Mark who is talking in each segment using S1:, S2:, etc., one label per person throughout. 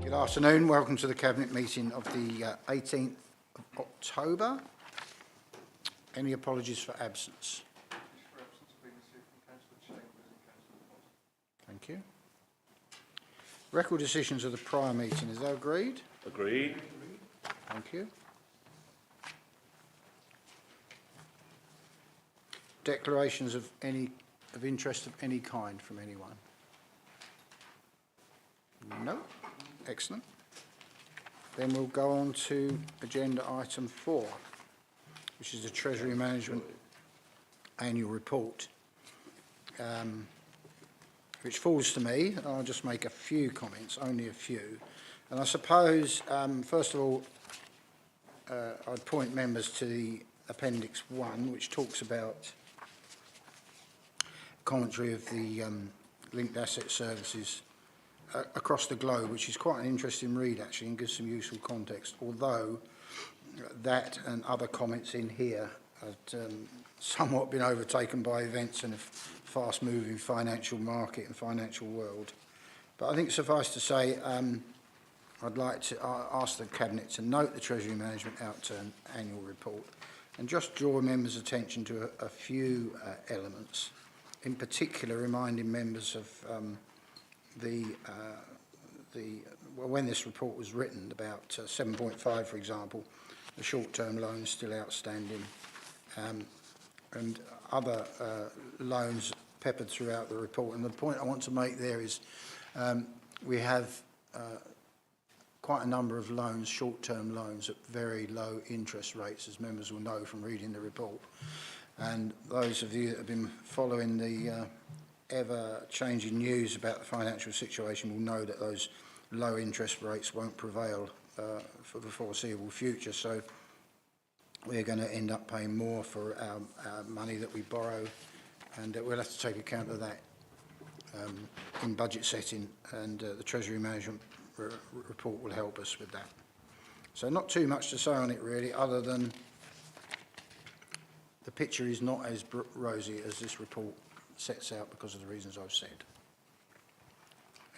S1: Good afternoon. Welcome to the Cabinet meeting of the 18th of October. Any apologies for absence? Thank you. Record decisions of the prior meeting. Is that agreed?
S2: Agreed.
S1: Thank you. Declarations of interest of any kind from anyone? No. Excellent. Then we'll go on to agenda item 4, which is the Treasury Management Annual Report, which falls to me. I'll just make a few comments, only a few. And I suppose, first of all, I'd point members to the Appendix 1, which talks about commentary of the linked asset services across the globe, which is quite an interesting read actually and gives some useful context, although that and other comments in here have somewhat been overtaken by events in a fast-moving financial market and financial world. But I think suffice to say, I'd like to ask the Cabinet to note the Treasury Management Outturn Annual Report and just draw members' attention to a few elements, in particular reminding members of well, when this report was written, about 7.5, for example, the short-term loans still outstanding, and other loans peppered throughout the report. And the point I want to make there is we have quite a number of loans, short-term loans, at very low interest rates, as members will know from reading the report. And those of you that have been following the ever-changing news about the financial situation will know that those low interest rates won't prevail for the foreseeable future. So we're going to end up paying more for our money that we borrow, and we'll have to take account of that in budget setting, and the Treasury Management Report will help us with that. So not too much to say on it really, other than the picture is not as rosy as this report sets out because of the reasons I've said.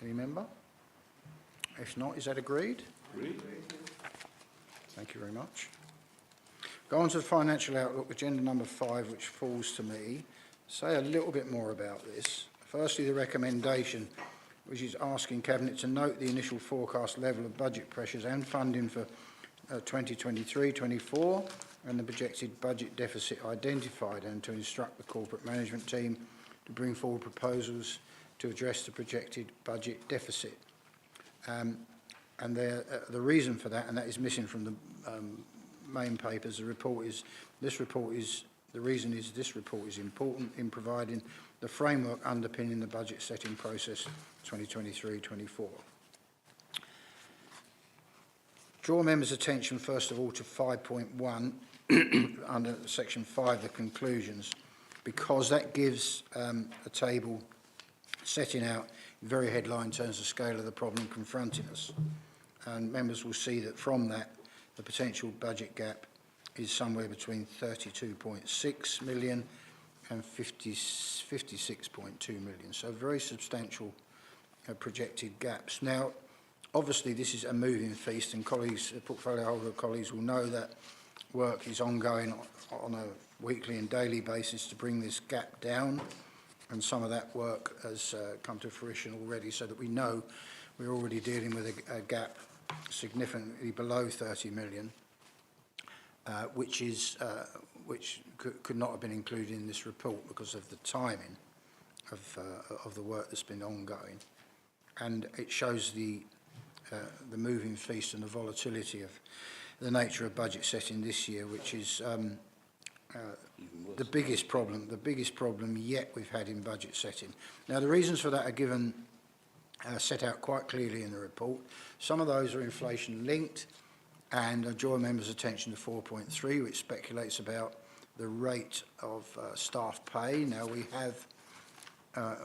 S1: Any member? If not, is that agreed?
S2: Agreed.
S1: Thank you very much. Go on to the financial outlook, agenda number 5, which falls to me. Say a little bit more about this. Firstly, the recommendation, which is asking Cabinet to note the initial forecast level of budget pressures and funding for 2023-24 and the projected budget deficit identified, and to instruct the corporate management team to bring forward proposals to address the projected budget deficit. And the reason for that, and that is missing from the main papers, the reason is this report is important in providing the framework underpinning the budget setting process 2023-24. Draw members' attention first of all to 5.1 under section 5, the conclusions, because that gives a table setting out in very headline terms the scale of the problem confronting us. And members will see that from that, the potential budget gap is somewhere between 32.6 million and 56.2 million. So very substantial projected gaps. Now, obviously, this is a moving feast, and colleagues, portfolio holder colleagues will know that work is ongoing on a weekly and daily basis to bring this gap down, and some of that work has come to fruition already, so that we know we're already dealing with a gap significantly below 30 million, which could not have been included in this report because of the timing of the work that's been ongoing, and it shows the moving feast and the volatility of the nature of budget setting this year, which is the biggest problem yet we've had in budget setting. Now, the reasons for that are given, set out quite clearly in the report. Some of those are inflation linked, and I draw members' attention to 4.3, which speculates about the rate of staff pay. Now, we have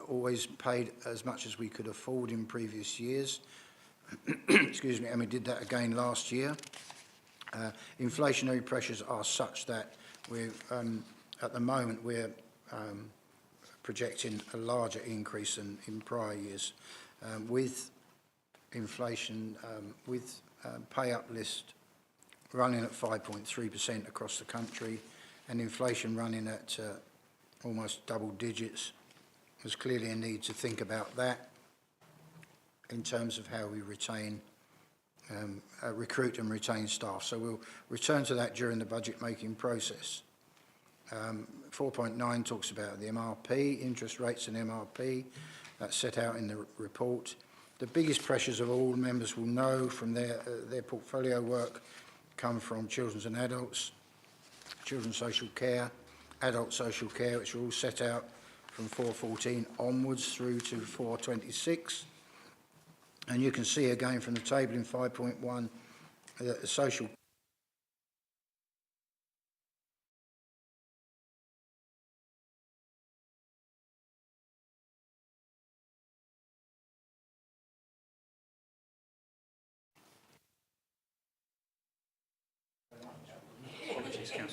S1: always paid as much as we could afford in previous years. Excuse me, and we did that again last year. Inflationary pressures are such that we're, at the moment, we're projecting a larger increase in prior years, with inflation with pay uplift running at 5.3% across the country and inflation running at almost double digits. There's clearly a need to think about that in terms of how we retain, recruit and retain staff. So we'll return to that during the budget making process. 4.9 talks about the MRP, interest rates and MRP. That's set out in the report. The biggest pressures of all members will know from their portfolio work come from children's and adults, children's social care, adult social care, which are all set out from 4.14 onwards through to 4.26. And you can see again from the table in 5.1 that the social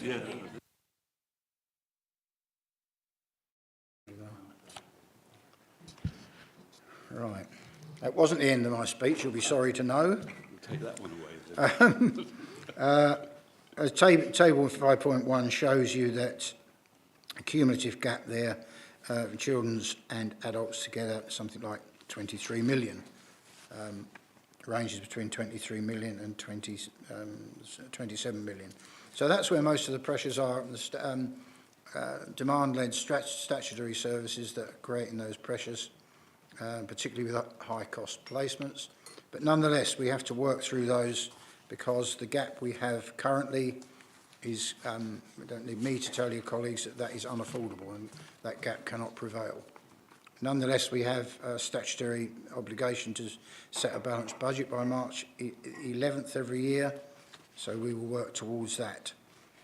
S2: Yeah.
S1: Right. That wasn't the end of my speech, you'll be sorry to know.
S2: We'll take that one away.
S1: Table 5.1 shows you that a cumulative gap there, children's and adults together, something like 23 million. Ranges between 23 million and 27 million. So that's where most of the pressures are, demand-led statutory services that are creating those pressures, particularly with high-cost placements. But nonetheless, we have to work through those because the gap we have currently is, we don't need me to tell you, colleagues, that that is unaffordable and that gap cannot prevail. Nonetheless, we have a statutory obligation to set a balanced budget by March 11th every year, so we will work towards that.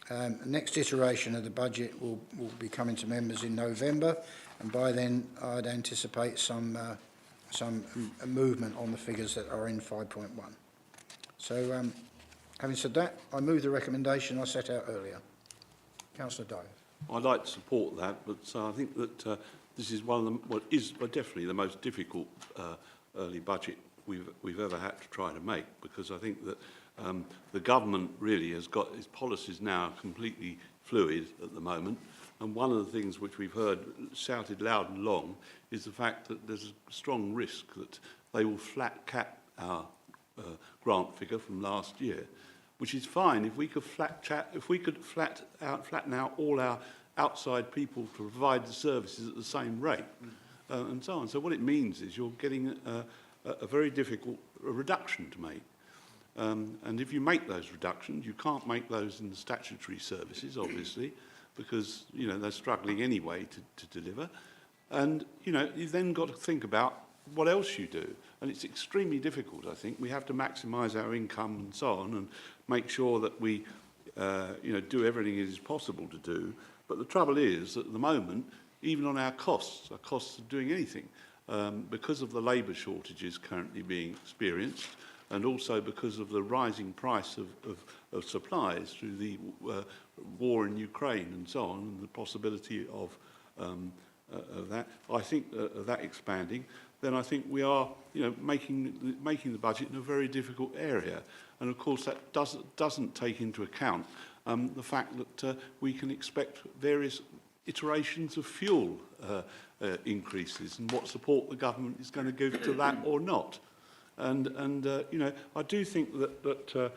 S1: The next iteration of the budget will be coming to members in November, and by then I'd anticipate some movement on the figures that are in 5.1. So, having said that, I move the recommendation I set out earlier. Councillor Dove.
S2: I'd like to support that, but I think that this is one of what is definitely the most difficult early budget we've ever had to try to make, because I think that the government really has got its policies now completely fluid at the moment, and one of the things which we've heard shouted loud and long is the fact that there's a strong risk that they will flat cap our grant figure from last year, which is fine if we could flatten out all our outside people to provide the services at the same rate, and so on. So what it means is you're getting a very difficult reduction to make. And if you make those reductions, you can't make those in the statutory services, obviously, because, you know, they're struggling anyway to deliver. And, you know, you've then got to think about what else you do. And it's extremely difficult, I think. We have to maximise our income and so on and make sure that we, you know, do everything it is possible to do. But the trouble is that at the moment, even on our costs of doing anything, because of the labour shortages currently being experienced, and also because of the rising price of supplies through the war in Ukraine and so on, and the possibility of that, I think that expanding, then I think we are, you know, making the budget in a very difficult area. And of course that doesn't take into account the fact that we can expect various iterations of fuel increases and what support the government is going to give to that or not. And you know, I do think that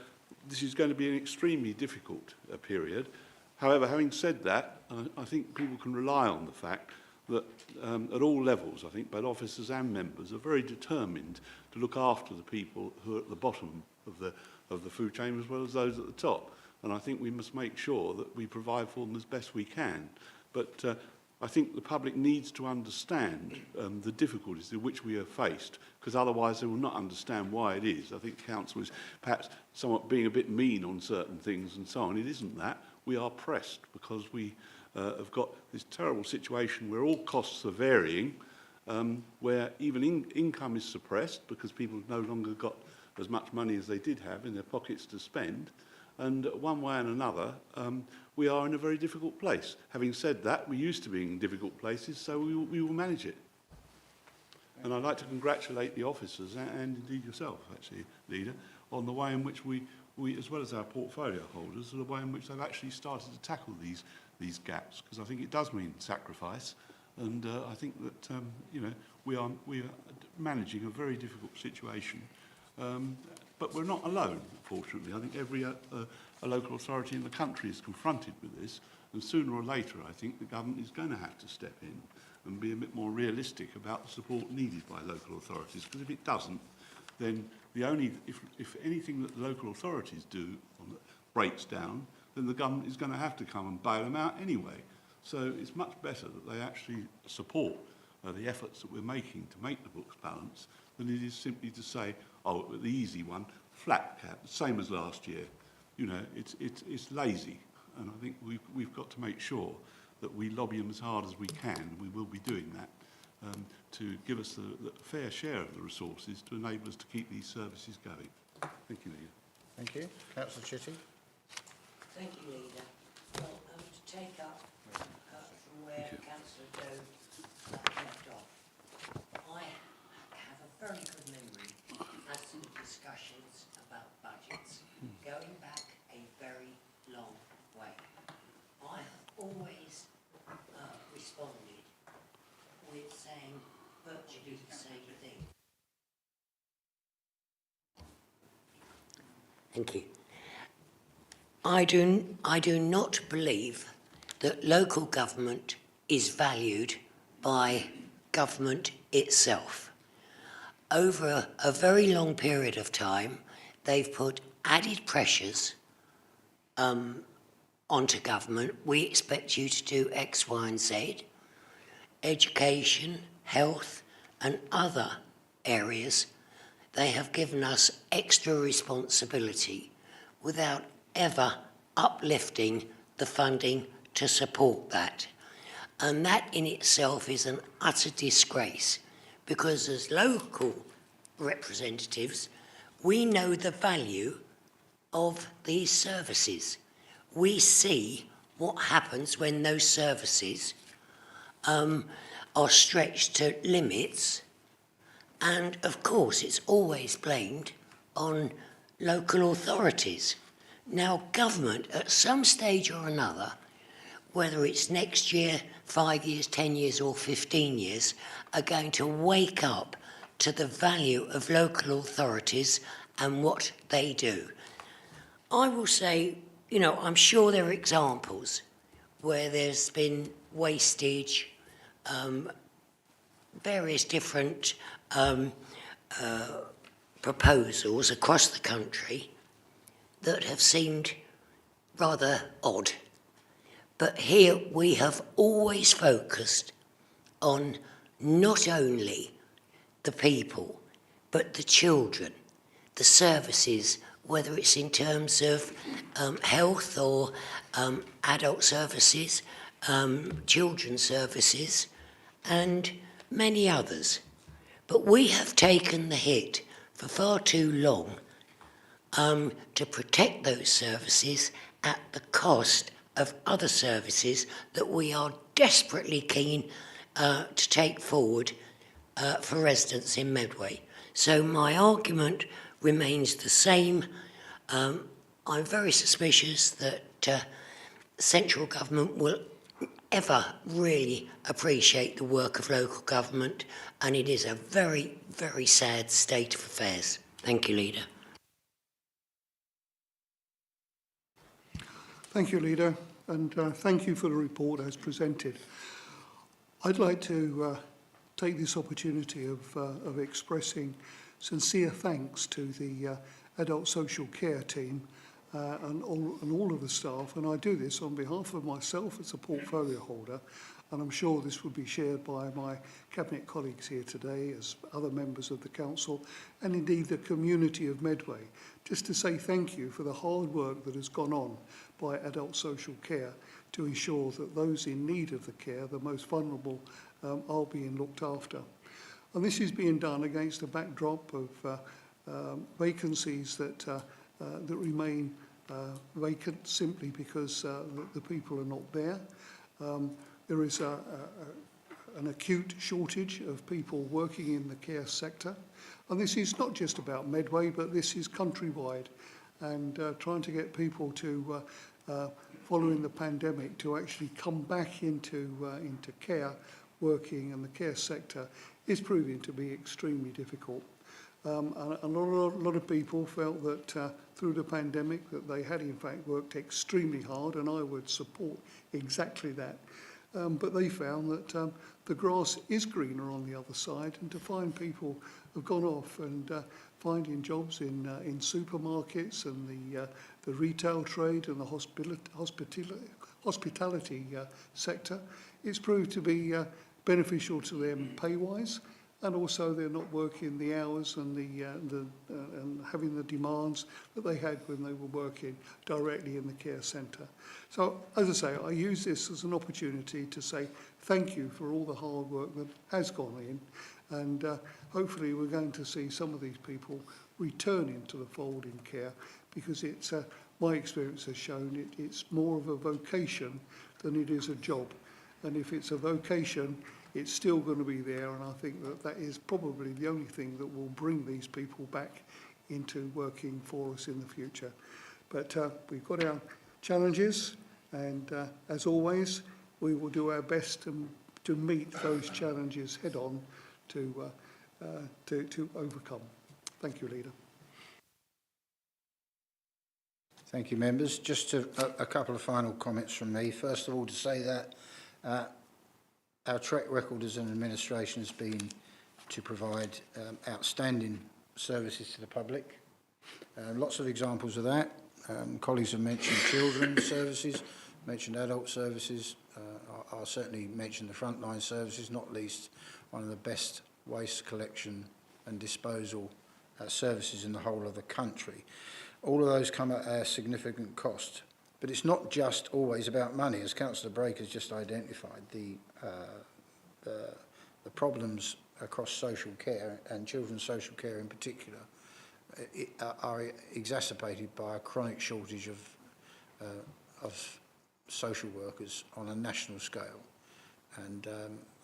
S2: this is going to be an extremely difficult period. However, having said that, I think people can rely on the fact that at all levels, I think both officers and members are very determined to look after the people who are at the bottom of the food chain as well as those at the top. And I think we must make sure that we provide for them as best we can. But I think the public needs to understand the difficulties in which we are faced, because otherwise they will not understand why it is. I think Council is perhaps somewhat being a bit mean on certain things and so on. It isn't that. We are pressed because we have got this terrible situation where all costs are varying, where even income is suppressed because people have no longer got as much money as they did have in their pockets to spend. And one way and another, we are in a very difficult place. Having said that, we used to be in difficult places, so we will manage it. And I'd like to congratulate the officers and indeed yourself, actually, Leader, on the way in which we, as well as our portfolio holders, the way in which they've actually started to tackle these gaps, because I think it does mean sacrifice. And I think that, you know, we are managing a very difficult situation. But we're not alone, fortunately. I think every a local authority in the country is confronted with this. And sooner or later, I think the government is going to have to step in and be a bit more realistic about the support needed by local authorities. Because if it doesn't, then if anything that the local authorities do breaks down, then the government is going to have to come and bail them out anyway. So it's much better that they actually support the efforts that we're making to make the books balance than it is simply to say, oh, the easy one, flat cap, same as last year. You know, it's lazy. And I think we've got to make sure that we lobby them as hard as we can, and we will be doing that, to give us the fair share of the resources to enable us to keep these services going. Thank you, Leader.
S1: Thank you. Councillor Chitty.
S3: Thank you, Leader. Well, to take up from where Councillor Doe left off, I have a very good memory as to the discussions about budgets going back a very long way. I have always responded with saying virtually the same thing. Thank you. I do not believe that local government is valued by government itself. Over a very long period of time, they've put added pressures onto government. We expect you to do X, Y, and Z. Education, health, and other areas, they have given us extra responsibility without ever uplifting the funding to support that. And that in itself is an utter disgrace, because as local representatives, we know the value of these services. We see what happens when those services are stretched to limits, and of course it's always blamed on local authorities. Now, government, at some stage or another, whether it's next year, 5 years, 10 years, or 15 years, are going to wake up to the value of local authorities and what they do. I will say, you know, I'm sure there are examples where there's been wastage, various different proposals across the country that have seemed rather odd. But here we have always focused on not only the people, but the children, the services, whether it's in terms of health or adult services, children's services, and many others. But we have taken the hit for far too long to protect those services at the cost of other services that we are desperately keen to take forward for residents in Medway. So my argument remains the same. I'm very suspicious that central government will ever really appreciate the work of local government, and it is a very, very sad state of affairs. Thank you, Leader.
S4: Thank you, Leader, and thank you for the report as presented. I'd like to take this opportunity of expressing sincere thanks to the adult social care team and all of the staff, and I do this on behalf of myself as a portfolio holder, and I'm sure this will be shared by my Cabinet colleagues here today as other members of the Council, and indeed the community of Medway, just to say thank you for the hard work that has gone on by adult social care to ensure that those in need of the care, the most vulnerable, are being looked after. And this is being done against a backdrop of vacancies that remain vacant simply because the people are not there. There is a an acute shortage of people working in the care sector. And this is not just about Medway, but this is countrywide. And trying to get people to, following the pandemic, to actually come back into care, working in the care sector, is proving to be extremely difficult. And a lot of people felt that through the pandemic that they had in fact worked extremely hard, and I would support exactly that. But they found that the grass is greener on the other side, and to find people have gone off and finding jobs in supermarkets and the retail trade and the hospitality sector, it's proved to be beneficial to them pay-wise, and also they're not working the hours and and having the demands that they had when they were working directly in the care centre. So, as I say, I use this as an opportunity to say thank you for all the hard work that has gone in, and hopefully we're going to see some of these people return into the fold in care, because it's my experience has shown it's more of a vocation than it is a job. And if it's a vocation, it's still going to be there, and I think that that is probably the only thing that will bring these people back into working for us in the future. But we've got our challenges, and as always, we will do our best to meet those challenges head on to overcome. Thank you, Leader.
S1: Thank you, members. Just a couple of final comments from me. First of all, to say that our track record as an administration has been to provide outstanding services to the public. Lots of examples of that. Colleagues have mentioned children's services, mentioned adult services. I'll certainly mention the frontline services, not least one of the best waste collection and disposal services in the whole of the country. All of those come at a significant cost. But it's not just always about money, as Councillor Brake has just identified. The problems across social care, and children's social care in particular, are exacerbated by a chronic shortage of social workers on a national scale. And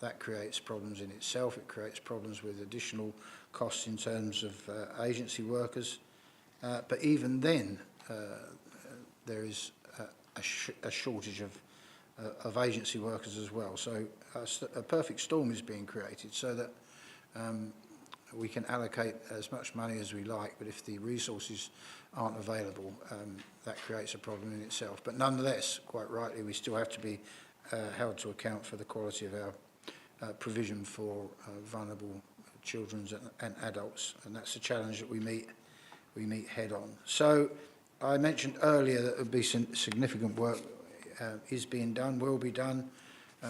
S1: that creates problems in itself. It creates problems with additional costs in terms of agency workers. But even then, there is a shortage of agency workers as well. So a perfect storm is being created so that we can allocate as much money as we like, but if the resources aren't available, that creates a problem in itself. But nonetheless, quite rightly, we still have to be held to account for the quality of our provision for vulnerable children and adults, and that's a challenge that we meet head on. So I mentioned earlier that there would be some significant work is being done, will be done.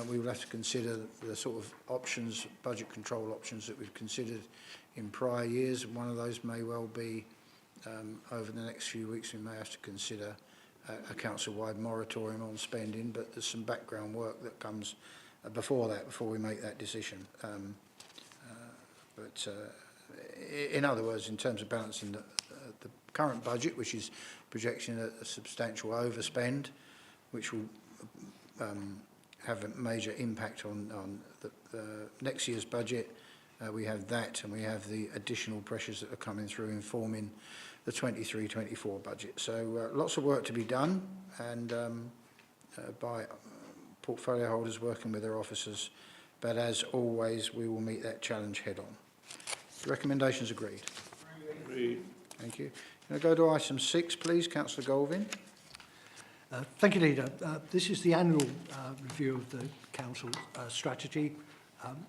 S1: We will have to consider the sort of options, budget control options that we've considered in prior years. One of those may well be, over the next few weeks, we may have to consider a council-wide moratorium on spending, but there's some background work that comes before that, before we make that decision. In other words, in terms of balancing the current budget, which is projecting a substantial overspend, which will have a major impact on the next year's budget. We have that, and we have the additional pressures that are coming through informing the 23-24 budget. So lots of work to be done, and by portfolio holders working with their officers. But as always, we will meet that challenge head on. The recommendations agreed.
S2: Agreed.
S1: Thank you. Can I go to item 6, please, Councillor Galvin?
S5: Thank you, Leader. This is the annual review of the Council strategy.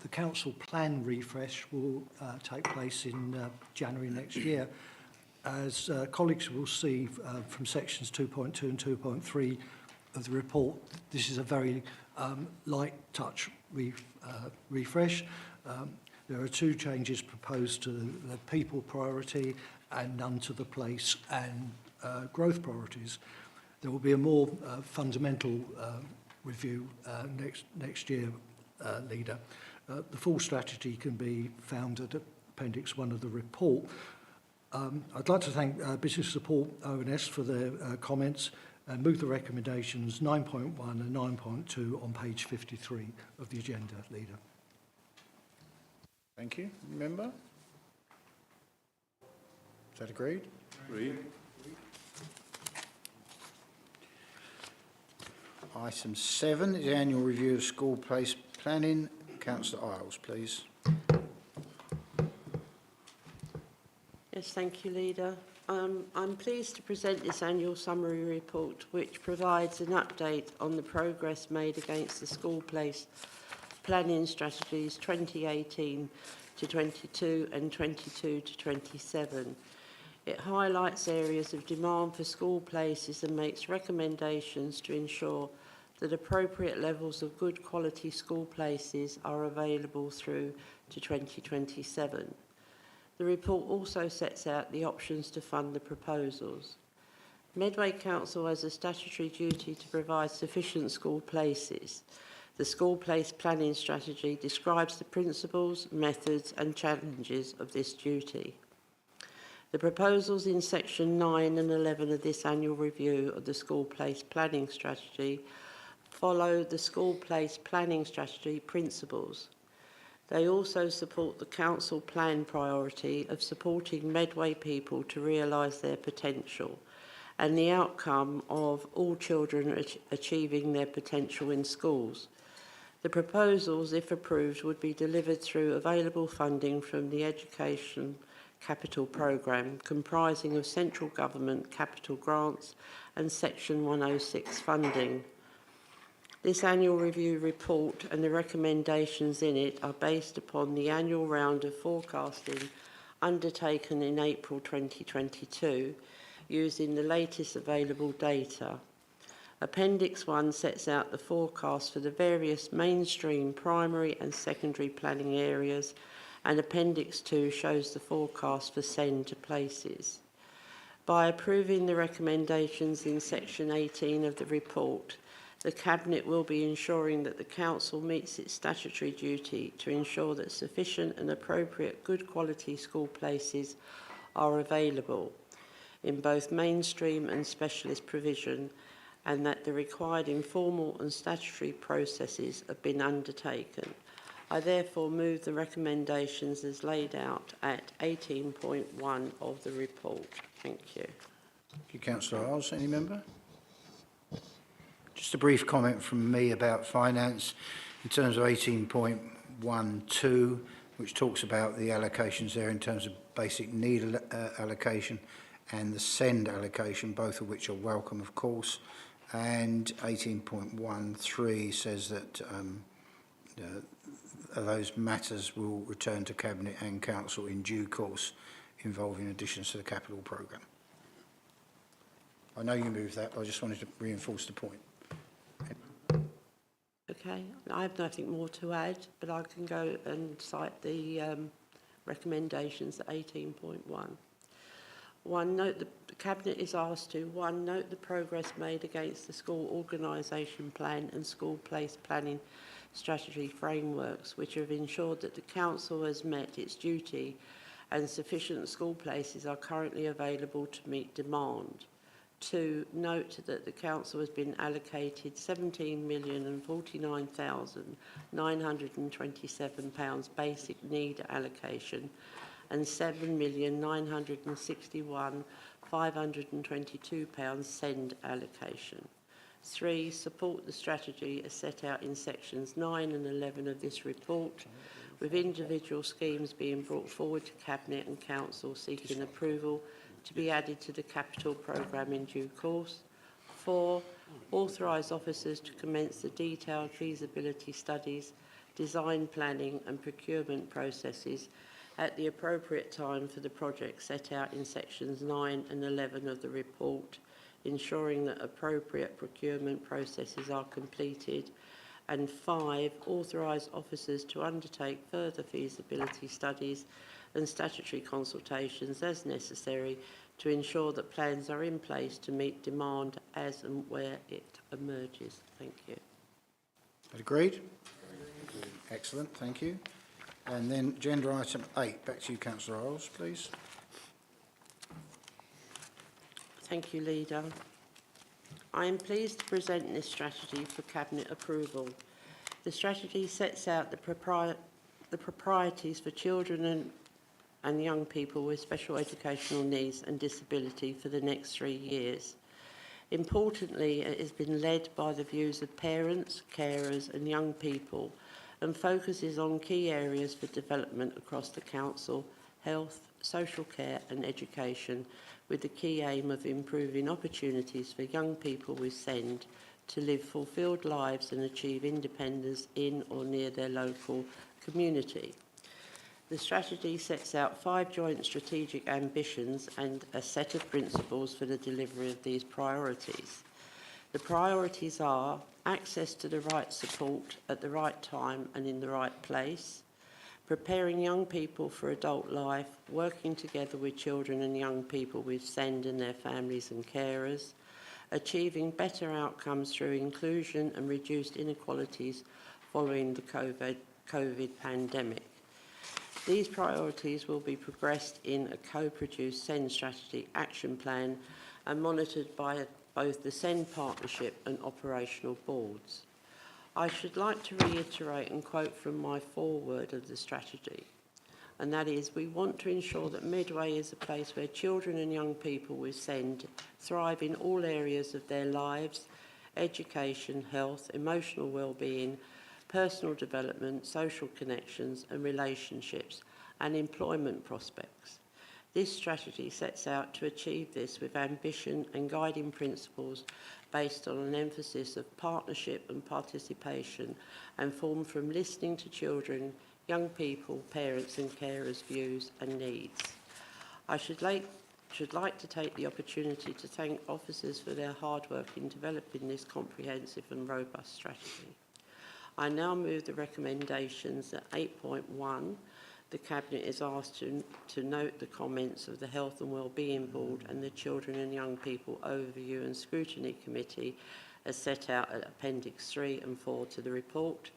S5: The Council plan refresh will take place in January next year. As colleagues will see from sections 2.2 and 2.3 of the report, this is a very light touch refresh. There are 2 changes proposed to the people priority and none to the place and growth priorities. There will be a more fundamental review next year, Leader. The full strategy can be found at Appendix 1 of the report. I'd like to thank Business Support ONS for their comments and move the recommendations 9.1 and 9.2 on page 53 of the agenda, Leader.
S1: Thank you. Member? Is that agreed?
S2: Agreed.
S1: Item 7 is the annual review of school place planning. Councillor Isles, please.
S6: Yes, thank you, Leader. I'm pleased to present this annual summary report, which provides an update on the progress made against the school place planning strategies 2018 to 22 and 22 to 27. It highlights areas of demand for school places and makes recommendations to ensure that appropriate levels of good quality school places are available through to 2027. The report also sets out the options to fund the proposals. Medway Council has a statutory duty to provide sufficient school places. The school place planning strategy describes the principles, methods and challenges of this duty. The proposals in section 9 and 11 of this annual review of the school place planning strategy follow the school place planning strategy principles. They also support the council plan priority of supporting Medway people to realise their potential and the outcome of all children achieving their potential in schools. The proposals, if approved, would be delivered through available funding from the Education Capital Programme, comprising of central government capital grants and Section 106 funding. This annual review report and the recommendations in it are based upon the annual round of forecasting undertaken in April 2022 using the latest available data. Appendix 1 sets out the forecast for the various mainstream primary and secondary planning areas, and Appendix 2 shows the forecast for send to places. By approving the recommendations in Section 18 of the report, the Cabinet will be ensuring that the Council meets its statutory duty to ensure that sufficient and appropriate good quality school places are available in both mainstream and specialist provision, and that the required informal and statutory processes have been undertaken. I therefore move the recommendations as laid out at 18.1 of the report. Thank you.
S1: Thank you, Councillor Isles. Any member? Just a brief comment from me about finance in terms of 18.12, which talks about the allocations there in terms of basic need allocation and the send allocation, both of which are welcome, of course. And 18.13 says that those matters will return to Cabinet and Council in due course, involving additions to the capital programme. I know you moved that, but I just wanted to reinforce the point.
S6: Okay, I have nothing more to add, but I can go and cite the recommendations at 18.1. The Cabinet is asked to, 1, note the progress made against the school organisation plan and school place planning strategy frameworks, which have ensured that the Council has met its duty and sufficient school places are currently available to meet demand. 2, note that the Council has been allocated £17,049,927 basic need allocation and £7,961,522 send allocation. 3, support the strategy as set out in sections 9 and 11 of this report, with individual schemes being brought forward to Cabinet and Council seeking approval to be added to the capital programme in due course. 4, authorise officers to commence the detailed feasibility studies, design planning and procurement processes at the appropriate time for the project set out in sections 9 and 11 of the report, ensuring that appropriate procurement processes are completed. And 5, authorise officers to undertake further feasibility studies and statutory consultations as necessary to ensure that plans are in place to meet demand as and where it emerges. Thank you.
S1: Agreed? Excellent, thank you. And then agenda item 8, back to you, Councillor Isles, please.
S6: Thank you, Leader. I am pleased to present this strategy for Cabinet approval. The strategy sets out the the proprieties for children and young people with special educational needs and disability for the next 3 years. Importantly, it has been led by the views of parents, carers and young people and focuses on key areas for development across the council: health, social care and education, with the key aim of improving opportunities for young people with SEND to live fulfilled lives and achieve independence in or near their local community. The strategy sets out 5 joint strategic ambitions and a set of principles for the delivery of these priorities. The priorities are access to the right support at the right time and in the right place, preparing young people for adult life, working together with children and young people with SEND and their families and carers, achieving better outcomes through inclusion and reduced inequalities following the COVID pandemic. These priorities will be progressed in a co-produced SEND strategy action plan and monitored by both the SEND partnership and operational boards. I should like to reiterate and quote from my foreword of the strategy, and that is, we want to ensure that Medway is a place where children and young people with SEND thrive in all areas of their lives: education, health, emotional well-being, personal development, social connections and relationships, and employment prospects. This strategy sets out to achieve this with ambition and guiding principles based on an emphasis of partnership and participation, and formed from listening to children, young people, parents and carers' views and needs. I should like to take the opportunity to thank officers for their hard work in developing this comprehensive and robust strategy. I now move the recommendations at 8.1. The Cabinet is asked to note the comments of the Health and Wellbeing Board and the Children and Young People Overview and Scrutiny Committee as set out at Appendix 3 and 4 to the report.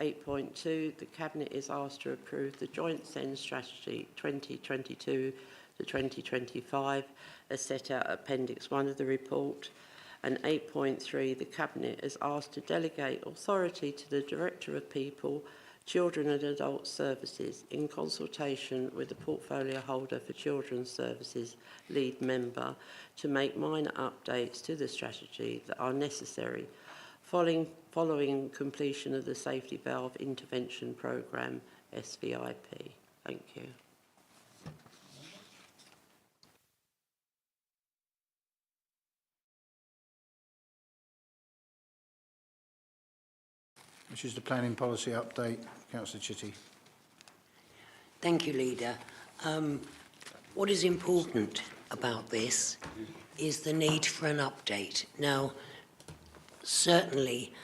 S6: 8.2. The Cabinet is asked to approve the Joint SEND Strategy 2022 to 2025 as set out at Appendix 1 of the report. And 8.3, the Cabinet is asked to delegate authority to the Director of People, Children and Adult Services in consultation with the Portfolio Holder for Children's Services lead member to make minor updates to the strategy that are necessary following completion of the Safety Valve Intervention Programme, SVIP. Thank you.
S1: Which is the planning policy update. Councillor Chitty.
S3: Thank you, Leader. What is important about this is the need for an update. Now, certainly,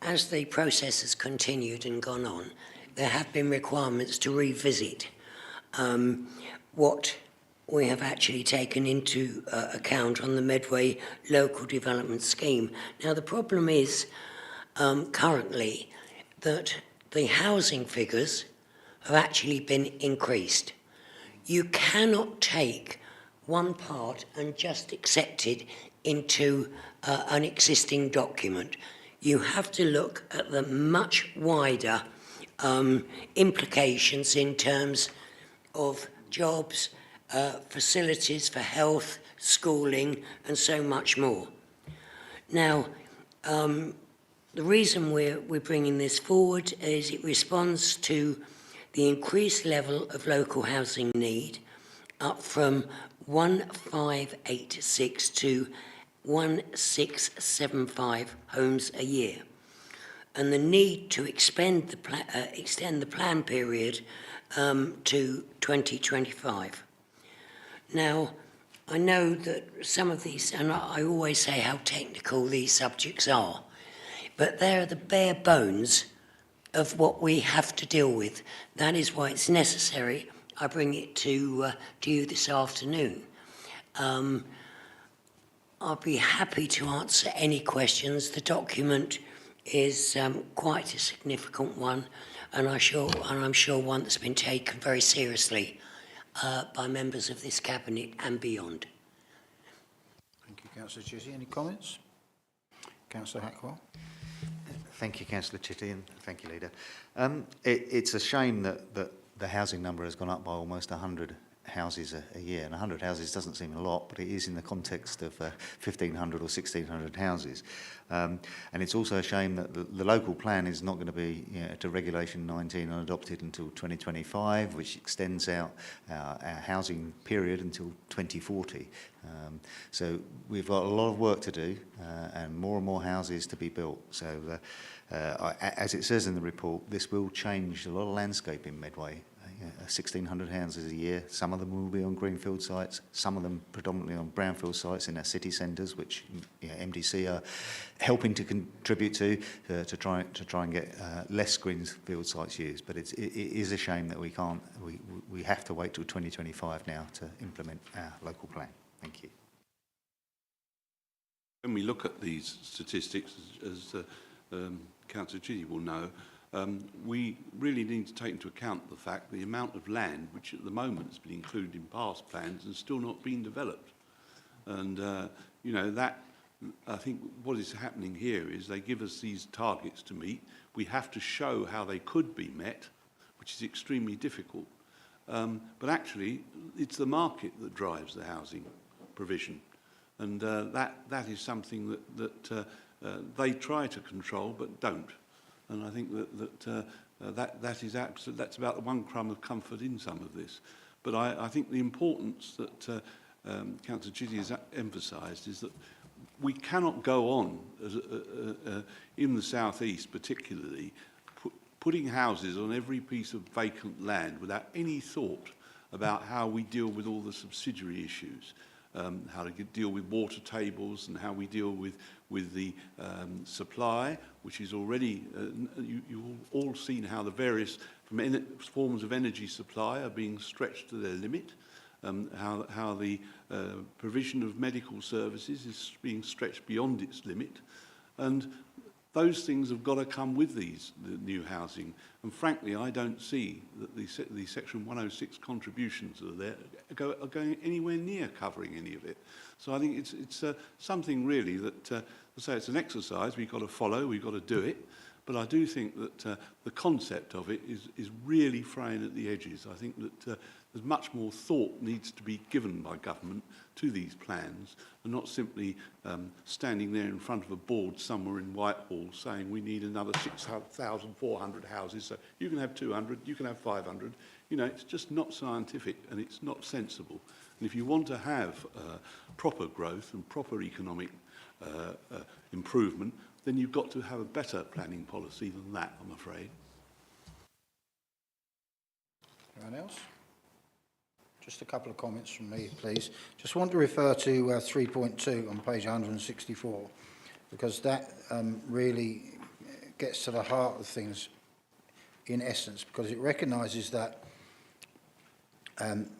S3: as the process has continued and gone on, there have been requirements to revisit what we have actually taken into account on the Medway Local Development Scheme. Now, the problem is currently that the housing figures have actually been increased. You cannot take one part and just accept it into an existing document. You have to look at the much wider implications in terms of jobs, facilities for health, schooling, and so much more. Now, the reason we're bringing this forward is it responds to the increased level of local housing need, up from 1586 to 1675 homes a year, and the need to extend the plan period to 2025. Now, I know that some of these, and I always say how technical these subjects are, but they're the bare bones of what we have to deal with. That is why it's necessary I bring it to you this afternoon. I'll be happy to answer any questions. The document is quite a significant one, and I'm sure one that's been taken very seriously by members of this Cabinet and beyond.
S1: Thank you, Councillor Chitty. Any comments? Councillor Hackwell.
S7: Thank you, Councillor Chitty, and thank you, Leader. It's a shame that the housing number has gone up by almost 100 houses a year, and 100 houses doesn't seem a lot, but it is in the context of 1,500 or 1,600 houses. And it's also a shame that the local plan is not going to be to Regulation 19 and adopted until 2025, which extends out our housing period until 2040. So we've got a lot of work to do and more houses to be built. So as it says in the report, this will change a lot of landscape in Medway. 1,600 houses a year. Some of them will be on greenfield sites, some of them predominantly on brownfield sites in our city centres, which MDC are helping to contribute to try and get less greenfield sites used. But it is a shame that we have to wait till 2025 now to implement our local plan. Thank you.
S2: When we look at these statistics, as Councillor Chitty will know, we really need to take into account the fact the amount of land which at the moment has been included in past plans and still not been developed. And, you know, that, I think what is happening here is they give us these targets to meet. We have to show how they could be met, which is extremely difficult. But actually, it's the market that drives the housing provision. And that is something that they try to control but don't. And I think that is absolute. That's about the one crumb of comfort in some of this. But I think the importance that Councillor Chitty has emphasised is that we cannot go on in the southeast, particularly, putting houses on every piece of vacant land without any thought about how we deal with all the subsidiary issues. How to deal with water tables and how we deal with the supply, which is already, you've all seen how the various forms of energy supply are being stretched to their limit, how the provision of medical services is being stretched beyond its limit. And those things have got to come with the new housing. And frankly, I don't see that the Section 106 contributions that are there are going anywhere near covering any of it. So I think it's something really that, I say it's an exercise we've got to follow, we've got to do it. But I do think that the concept of it is really fraying at the edges. I think that there's much more thought needs to be given by government to these plans and not simply standing there in front of a board somewhere in Whitehall saying we need another 6,400 houses, so you can have 200, you can have 500. You know, it's just not scientific and it's not sensible. And if you want to have proper growth and proper economic improvement, then you've got to have a better planning policy than that, I'm afraid.
S1: Anyone else? Just a couple of comments from me, please. Just want to refer to 3.2 on page 164, because that really gets to the heart of things in essence, because it recognises that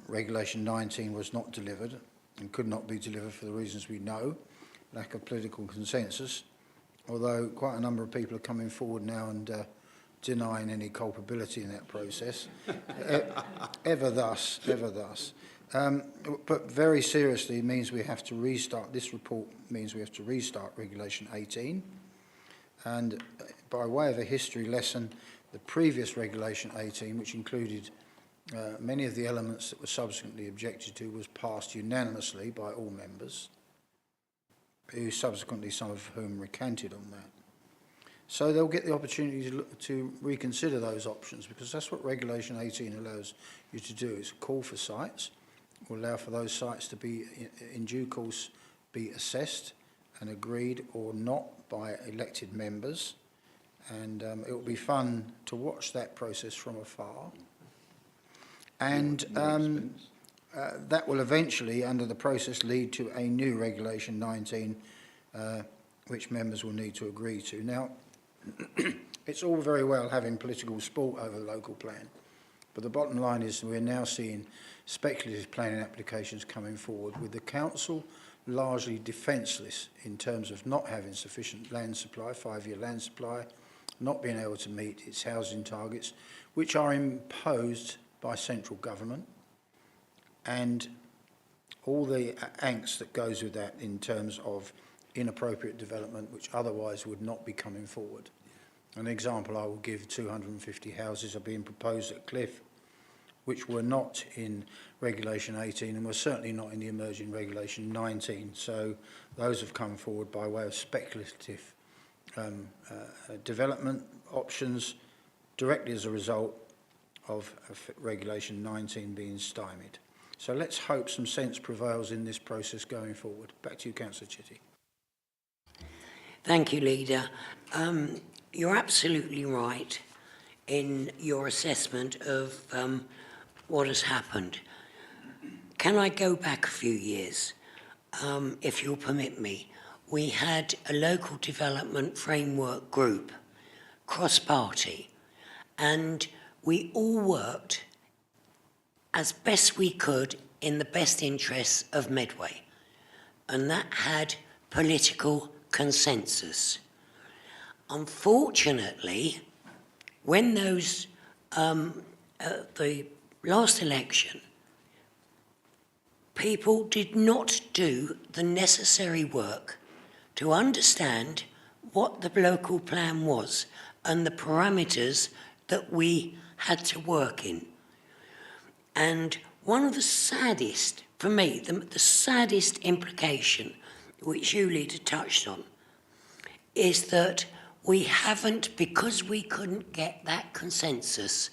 S1: Regulation 19 was not delivered and could not be delivered for the reasons we know, lack of political consensus, although quite a number of people are coming forward now and denying any culpability in that process. Ever thus. But very seriously, it means we have to restart, this report means we have to restart Regulation 18. And by way of a history lesson, the previous Regulation 18, which included many of the elements that were subsequently objected to, was passed unanimously by all members, who subsequently, some of whom recanted on that. So they'll get the opportunity to reconsider those options, because that's what Regulation 18 allows you to do. It's a call for sites, will allow for those sites to be, in due course, be assessed and agreed or not by elected members. And it will be fun to watch that process from afar. And that will eventually, under the process, lead to a new Regulation 19, which members will need to agree to. Now, it's all very well having political sport over the local plan, but the bottom line is we're now seeing speculative planning applications coming forward with the council largely defenceless in terms of not having sufficient land supply, 5-year land supply, not being able to meet its housing targets, which are imposed by central government, and all the angst that goes with that in terms of inappropriate development, which otherwise would not be coming forward. An example I will give, 250 houses are being proposed at Cliff, which were not in Regulation 18 and were certainly not in the emerging Regulation 19. So those have come forward by way of speculative development options directly as a result of Regulation 19 being stymied. So let's hope some sense prevails in this process going forward. Back to you, Councillor Chitty.
S3: Thank you, Leader. You're absolutely right in your assessment of what has happened. Can I go back a few years, if you'll permit me? We had a local development framework group, cross-party, and we all worked as best we could in the best interests of Medway, and that had political consensus. Unfortunately, when those the last election, people did not do the necessary work to understand what the local plan was and the parameters that we had to work in. And one of the saddest, for me, the saddest implication, which you, Leader, touched on, is that we haven't, because we couldn't get that consensus,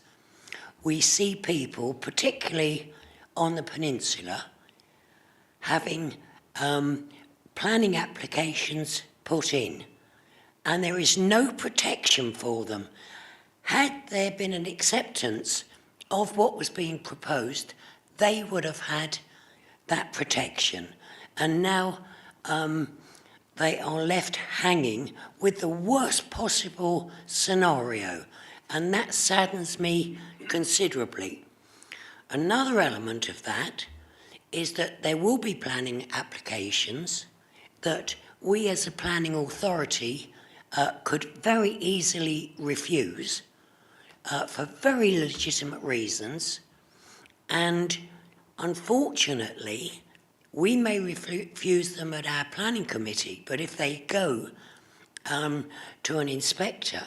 S3: we see people, particularly on the peninsula, having planning applications put in, and there is no protection for them. Had there been an acceptance of what was being proposed, they would have had that protection. And now they are left hanging with the worst possible scenario, and that saddens me considerably. Another element of that is that there will be planning applications that we as a planning authority could very easily refuse for very legitimate reasons, and unfortunately we may refuse them at our planning committee, but if they go to an inspector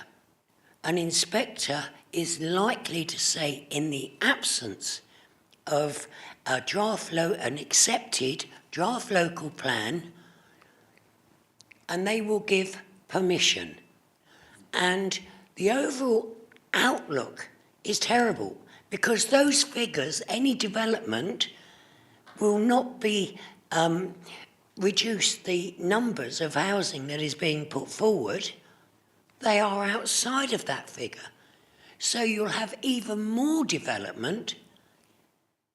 S3: is likely to say, in the absence of an accepted draft local plan, and they will give permission. And the overall outlook is terrible, because those figures, any development, will not be reduce the numbers of housing that is being put forward. They are outside of that figure. So you'll have even more development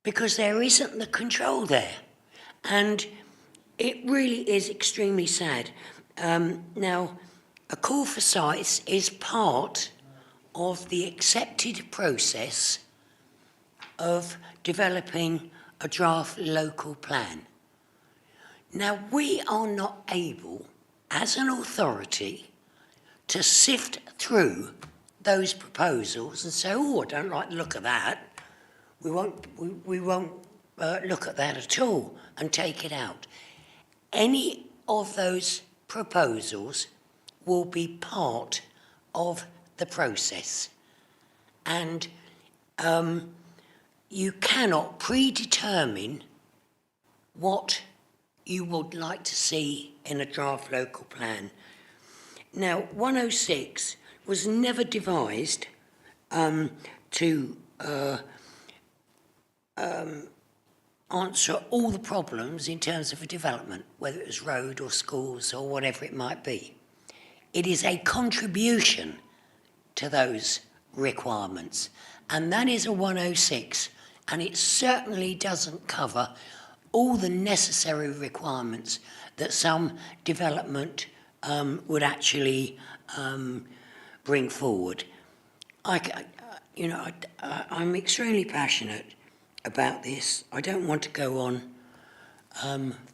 S3: because there isn't the control there. And it really is extremely sad. Now, a call for sites is part of the accepted process of developing a draft local plan. Now, we are not able, as an authority, to sift through those proposals and say, oh, I don't like the look of that. We won't look at that at all and take it out. Any of those proposals will be part of the process. And you cannot predetermine what you would like to see in a draft local plan. Now, 106 was never devised to answer all the problems in terms of a development, whether it was road or schools or whatever it might be. It is a contribution to those requirements, and that is a 106, and it certainly doesn't cover all the necessary requirements that some development would actually bring forward. I'm extremely passionate about this. I don't want to go on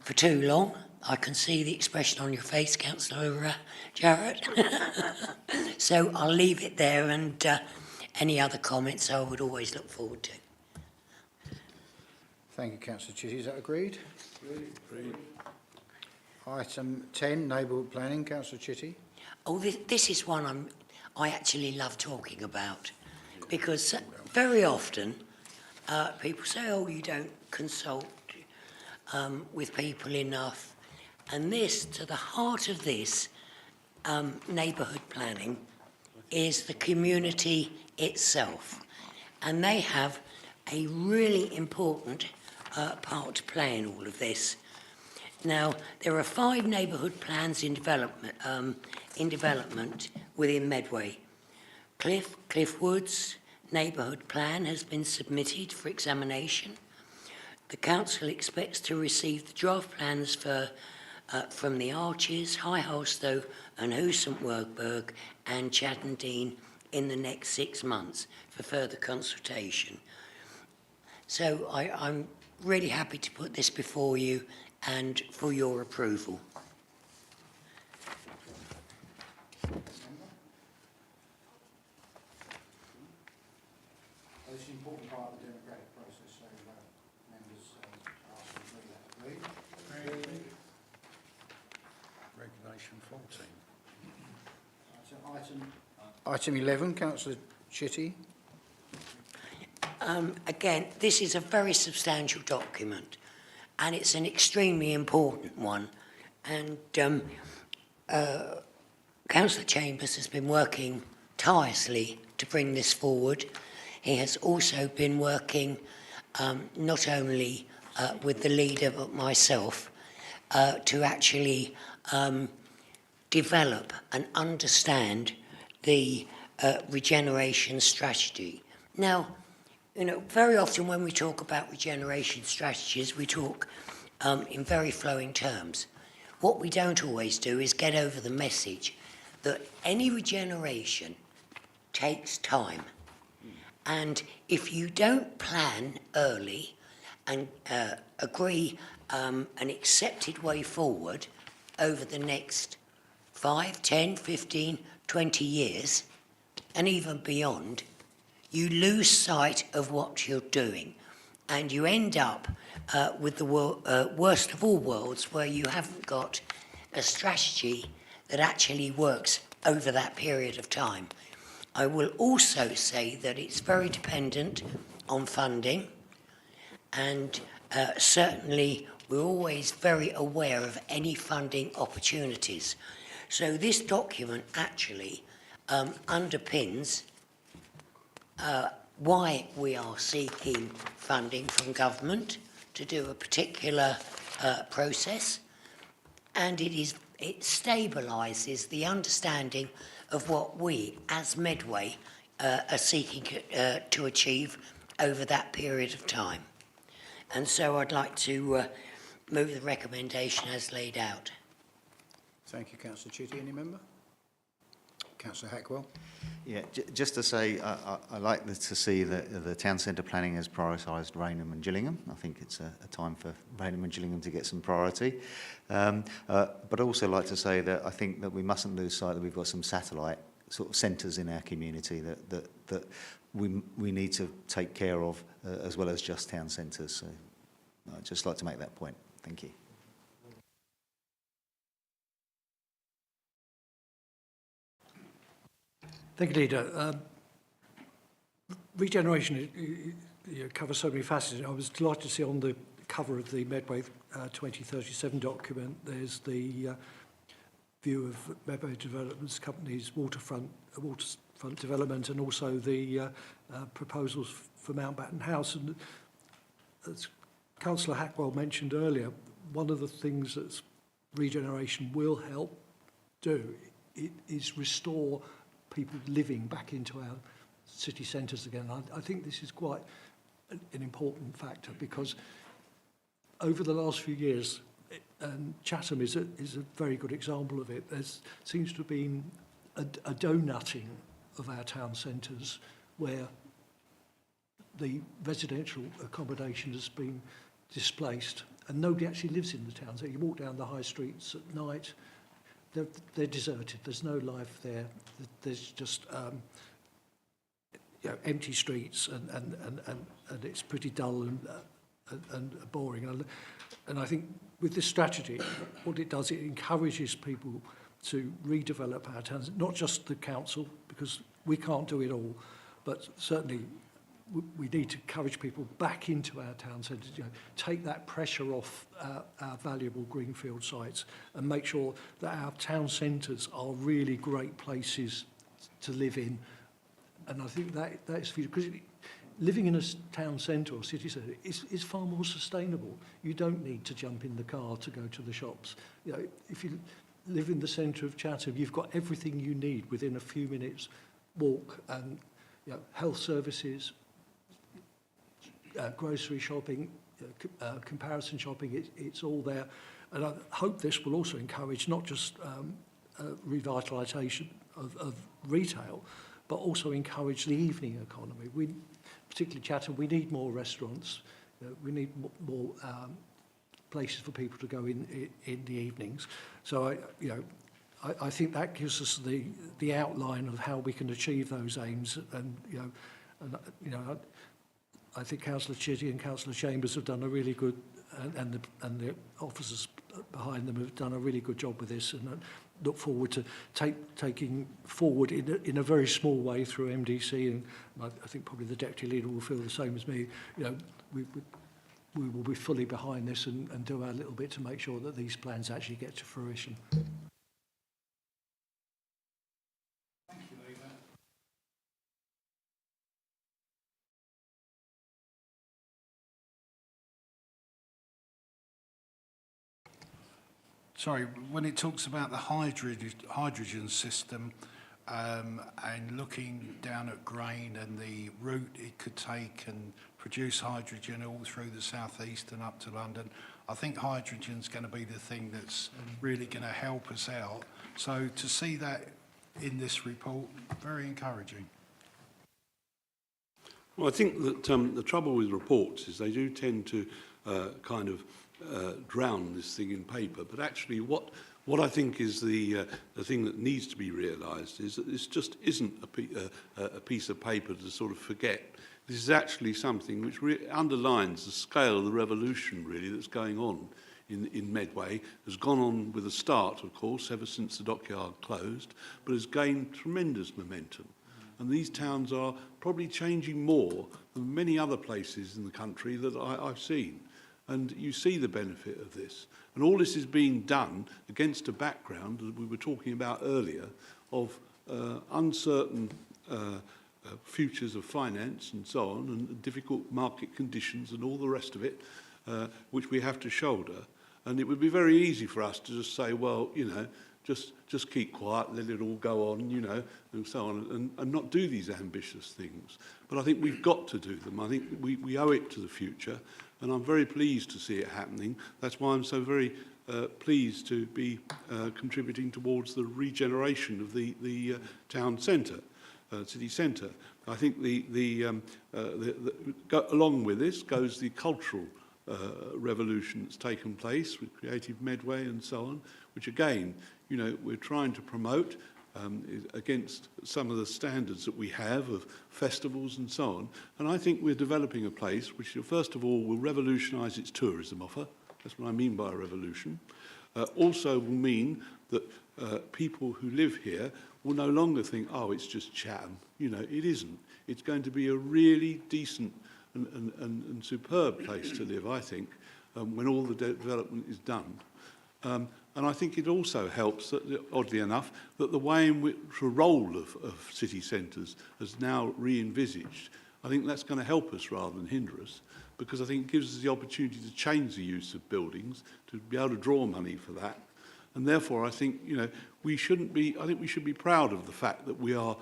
S3: for too long. I can see the expression on your face, Councillor Jarrett. So I'll leave it there, and any other comments I would always look forward to.
S1: Thank you, Councillor Chitty. Is that agreed? Agreed. Item 10, Neighbourhood Planning. Councillor Chitty.
S3: Oh, this is one I actually love talking about, because very often people say, oh, you don't consult with people enough. And this, to the heart of this, neighbourhood planning is the community itself. And they have a really important part to play in all of this. Now, there are 5 neighbourhood plans in development within Medway. Cliff Woods neighbourhood plan has been submitted for examination. The council expects to receive the draft plans from the Arches, High Holstow and Houston-Werburg and Chatham Dean in the next 6 months for further consultation. So I'm really happy to put this before you and for your approval.
S1: It's an important part of the democratic process, so members ask to agree that. Agreed?
S8: Regulation 14.
S1: Item 11, Councillor Chitty.
S3: Again, this is a very substantial document and it's an extremely important one. And Councillor Chambers has been working tirelessly to bring this forward. He has also been working not only with the leader but myself to actually develop and understand the regeneration strategy. Now, you know, very often when we talk about regeneration strategies, we talk in very flowing terms. What we don't always do is get over the message that any regeneration takes time. And if you don't plan early and agree an accepted way forward over the next 5, 10, 15, 20 years, and even beyond, you lose sight of what you're doing. And you end up with the worst of all worlds, where you haven't got a strategy that actually works over that period of time. I will also say that it's very dependent on funding, and certainly we're always very aware of any funding opportunities. So this document actually underpins why we are seeking funding from government to do a particular process, and it stabilises the understanding of what we, as Medway, are seeking to achieve over that period of time. And so I'd like to move the recommendation as laid out.
S1: Thank you, Councillor Chitty. Any member? Councillor Hackwell.
S7: Yeah, just to say, I like to see that the town centre planning has prioritised Raynham and Gillingham. I think it's a time for Raynham and Gillingham to get some priority. But I also like to say that I think that we mustn't lose sight that we've got some satellite sort of centres in our community that we need to take care of as well as just town centres. So I'd just like to make that point. Thank you.
S5: Thank you, Leader. Regeneration covers so many facets. I was delighted to see on the cover of the Medway 2037 document, there's the view of Medway Developments Company's waterfront development, and also the proposals for Mountbatten House. And as Councillor Hackwell mentioned earlier, one of the things that regeneration will help do is restore people living back into our city centres again. I think this is quite an important factor, because over the last few years, and Chatham is a very good example of it, there seems to have been a donutting of our town centres where the residential accommodation has been displaced and nobody actually lives in the town. So you walk down the high streets at night, they're deserted, there's no life there, there's just empty streets, and it's pretty dull and boring. And I think with this strategy, what it does, it encourages people to redevelop our towns, not just the council, because we can't do it all, but certainly we need to encourage people back into our town centres, you know, take that pressure off our valuable greenfield sites and make sure that our town centres are really great places to live in. And I think that's because living in a town centre or city centre is far more sustainable. You don't need to jump in the car to go to the shops. You know, if you live in the centre of Chatham, you've got everything you need within a few minutes walk, and you know, health services, grocery shopping, comparison shopping, it's all there. And I hope this will also encourage not just revitalisation of retail, but also encourage the evening economy. We, particularly Chatham, we need more restaurants. We need more places for people to go in the evenings. So I think that gives us the outline of how we can achieve those aims. And I think Councillor Chitty and Councillor Chambers have done a really good, and the officers behind them have done a really good job with this, and I look forward to taking forward in a very small way through MDC, and I think probably the Deputy Leader will feel the same as me. You know, we will be fully behind this and do our little bit to make sure that these plans actually get to fruition.
S8: Sorry, when it talks about the hydrogen system and looking down at Grain and the route it could take and produce hydrogen all through the southeast and up to London, I think hydrogen's going to be the thing that's really going to help us out. So to see that in this report, very encouraging.
S2: Well, I think that the trouble with reports is they do tend to kind of drown this thing in paper, but actually what I think is the thing that needs to be realised is that this just isn't a piece of paper to sort of forget. This is actually something which underlines the scale of the revolution really that's going on in Medway. Has gone on with a start, of course, ever since the dockyard closed, but has gained tremendous momentum. And these towns are probably changing more than many other places in the country that I've seen. And you see the benefit of this. And all this is being done against a background, as we were talking about earlier, of uncertain futures of finance and so on, and difficult market conditions and all the rest of it, which we have to shoulder. And it would be very easy for us to just say, well, you know, just keep quiet, let it all go on, you know, and so on, and not do these ambitious things. But I think we've got to do them. I think we owe it to the future. And I'm very pleased to see it happening. That's why I'm so very pleased to be contributing towards the regeneration of the town centre, city centre. I think along with this goes the cultural revolution that's taken place with Creative Medway and so on, which again, you know, we're trying to promote against some of the standards that we have of festivals and so on. And I think we're developing a place which, first of all, will revolutionise its tourism offer. That's what I mean by a revolution. Also will mean that people who live here will no longer think, oh, it's just Chatham. You know, it isn't. It's going to be a really decent and superb place to live, I think, when all the development is done. And I think it also helps, oddly enough, that the way in which the role of city centres is now re-envisaged, I think that's going to help us rather than hinder us, because I think it gives us the opportunity to change the use of buildings, to be able to draw money for that. And therefore, I think, you know, I think we should be proud of the fact that we are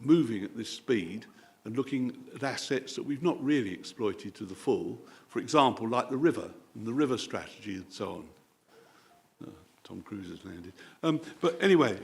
S2: moving at this speed and looking at assets that we've not really exploited to the full, for example, like the river and the river strategy and so on. Tom Cruise has landed. But anyway,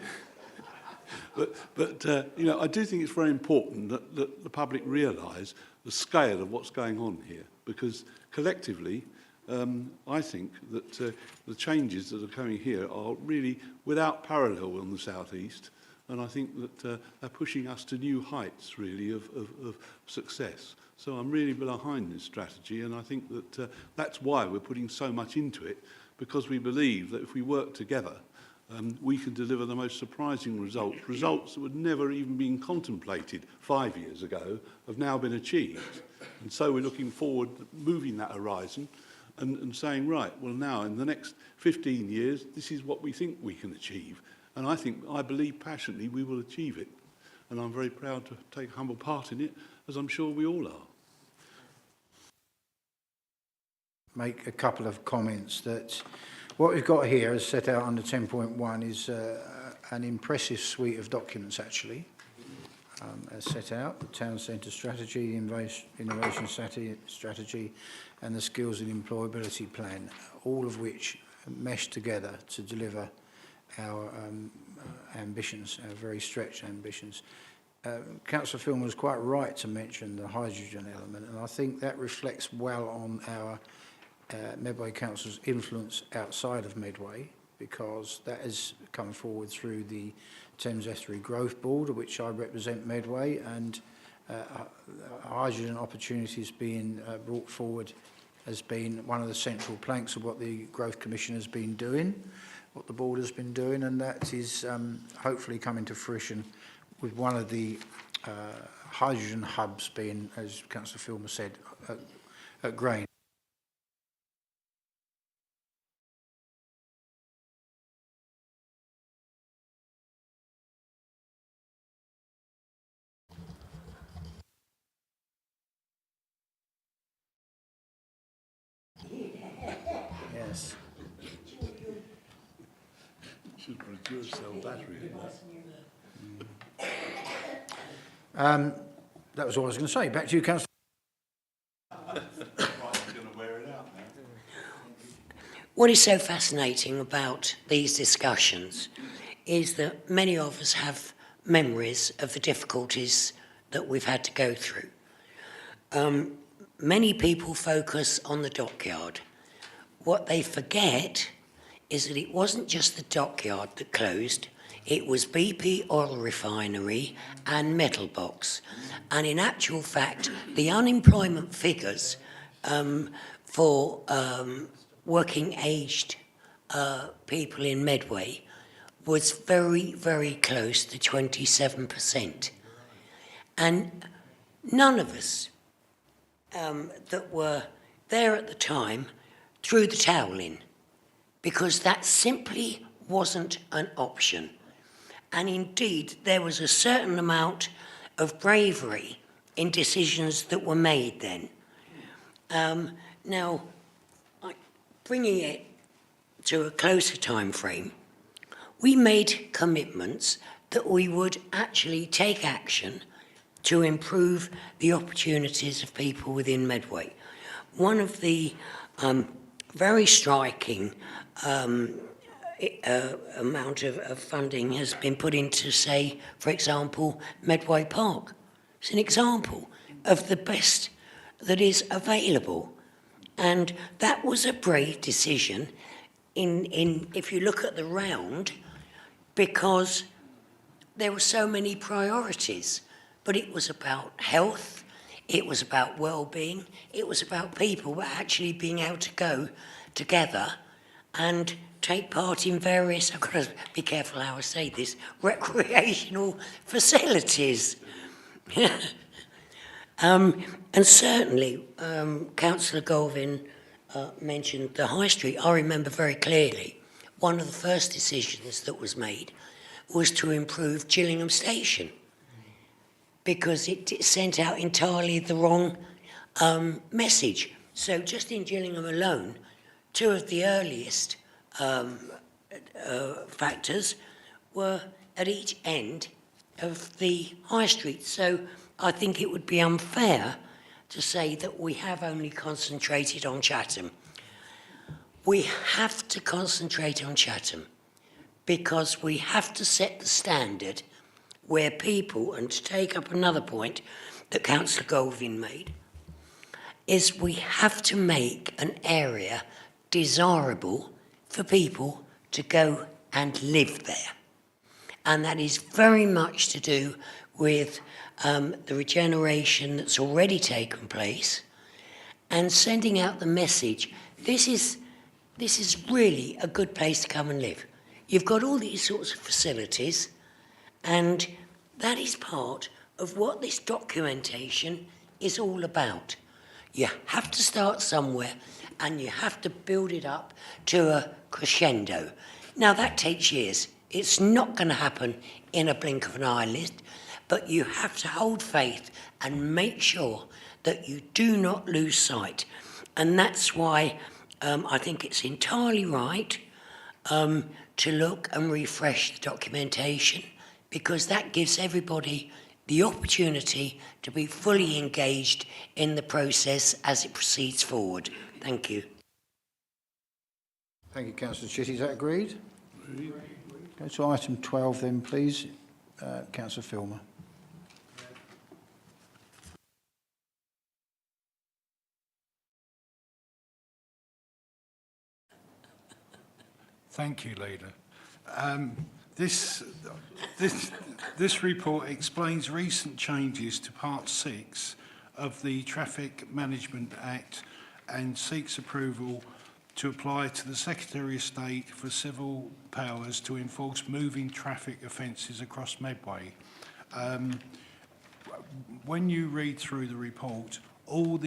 S2: you know, I do think it's very important that the public realise the scale of what's going on here, because collectively, I think that the changes that are coming here are really without parallel on the southeast, and I think that they're pushing us to new heights, really, of success. So I'm really behind this strategy, and I think that that's why we're putting so much into it, because we believe that if we work together, we can deliver the most surprising results that would never even been contemplated 5 years ago have now been achieved. And so we're looking forward, moving that horizon and saying, right, well now in the next 15 years, this is what we think we can achieve. And I believe passionately we will achieve it. And I'm very proud to take a humble part in it, as I'm sure we all are.
S1: Make a couple of comments that what we've got here, as set out under 10.1, is an impressive suite of documents, actually, as set out: the town centre strategy, the innovation strategy, and the skills and employability plan, all of which mesh together to deliver our ambitions, our very stretched ambitions. Councillor Filmer was quite right to mention the hydrogen element, and I think that reflects well on our Medway Council's influence outside of Medway, because that has come forward through the Thames Estuary Growth Board, of which I represent Medway, and hydrogen opportunities being brought forward has been one of the central planks of what the Growth Commission has been doing, what the board has been doing, and that is hopefully coming to fruition with one of the hydrogen hubs being, as Councillor Filmer said, at Grain. Yes.
S2: Should put a Duracell battery in that.
S1: That was all I was going to say. Back to you, Councillor.
S3: What is so fascinating about these discussions is that many of us have memories of the difficulties that we've had to go through. Many people focus on the dockyard. What they forget is that it wasn't just the dockyard that closed, it was BP oil refinery and metal box. And in actual fact, the unemployment figures for working-aged people in Medway was very, very close to 27%. And none of us that were there at the time threw the towel in, because that simply wasn't an option. And indeed, there was a certain amount of bravery in decisions that were made then. Now, bringing it to a closer time frame, we made commitments that we would actually take action to improve the opportunities of people within Medway. One of the very striking amount of funding has been put into, say, for example, Medway Park. It's an example of the best that is available. And that was a brave decision if you look at the round, because there were so many priorities. But it was about health, it was about well-being, it was about people actually being able to go together and take part in various, I've got to be careful how I say this, recreational facilities. And certainly, Councillor Galvin mentioned the High Street. I remember very clearly one of the first decisions that was made was to improve Gillingham Station, because it sent out entirely the wrong message. So just in Gillingham alone, two of the earliest factors were at each end of the High Street. So I think it would be unfair to say that we have only concentrated on Chatham. We have to concentrate on Chatham, because we have to set the standard where people, and to take up another point that Councillor Galvin made, is we have to make an area desirable for people to go and live there. And that is very much to do with the regeneration that's already taken place, and sending out the message, this is really a good place to come and live. You've got all these sorts of facilities, and that is part of what this documentation is all about. You have to start somewhere, and you have to build it up to a crescendo. Now, that takes years. It's not going to happen in a blink of an eyelid, but you have to hold faith and make sure that you do not lose sight. And that's why I think it's entirely right to look and refresh the documentation, because that gives everybody the opportunity to be fully engaged in the process as it proceeds forward. Thank you.
S1: Thank you, Councillor Chitty. Is that agreed? Agreed. Go to item 12 then, please. Councillor Filmer.
S8: Thank you, Leader. This report explains recent changes to Part 6 of the Traffic Management Act and seeks approval to apply to the Secretary of State for civil powers to enforce moving traffic offences across Medway. When you read through the report, all the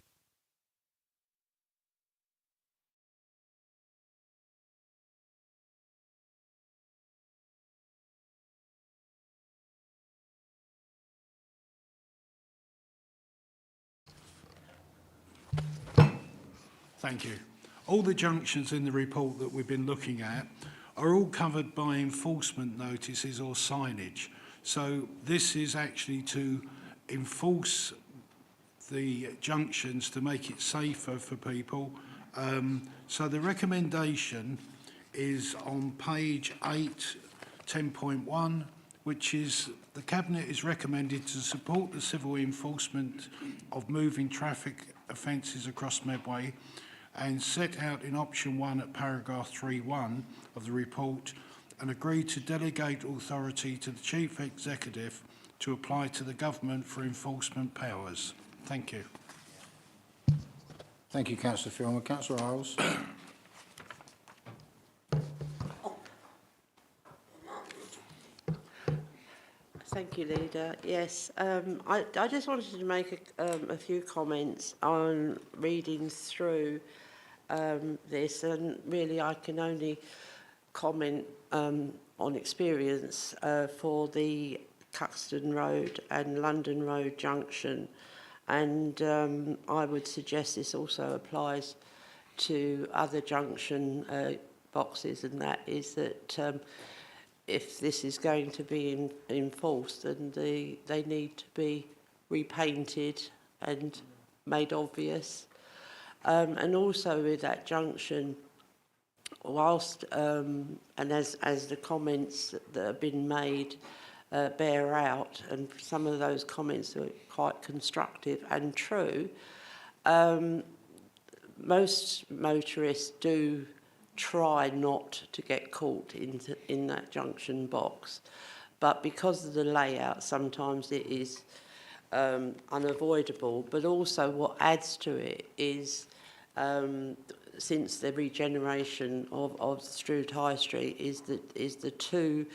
S8: Thank you. All the junctions in the report that we've been looking at are all covered by enforcement notices or signage. So this is actually to enforce the junctions to make it safer for people. So the recommendation is on page 8, 10.1, which is the Cabinet is recommended to support the civil enforcement of moving traffic offences across Medway, and set out in option 1 at paragraph 3.1 of the report, and agree to delegate authority to the Chief Executive to apply to the Government for enforcement powers. Thank you.
S1: Thank you, Councillor Filmer. Councillor Isles.
S6: Thank you, Leader. Yes, I just wanted to make a few comments on reading through this, and really I can only comment on experience for the Cuxton Road and London Road junction, and I would suggest this also applies to other junction boxes, and that is that if this is going to be enforced, then they need to be repainted and made obvious. And also with that junction, whilst, and as the comments that have been made bear out, and some of those comments are quite constructive and true, most motorists do try not to get caught in that junction box, but because of the layout sometimes it is unavoidable. But also what adds to it is since the regeneration of Strood High Street is the two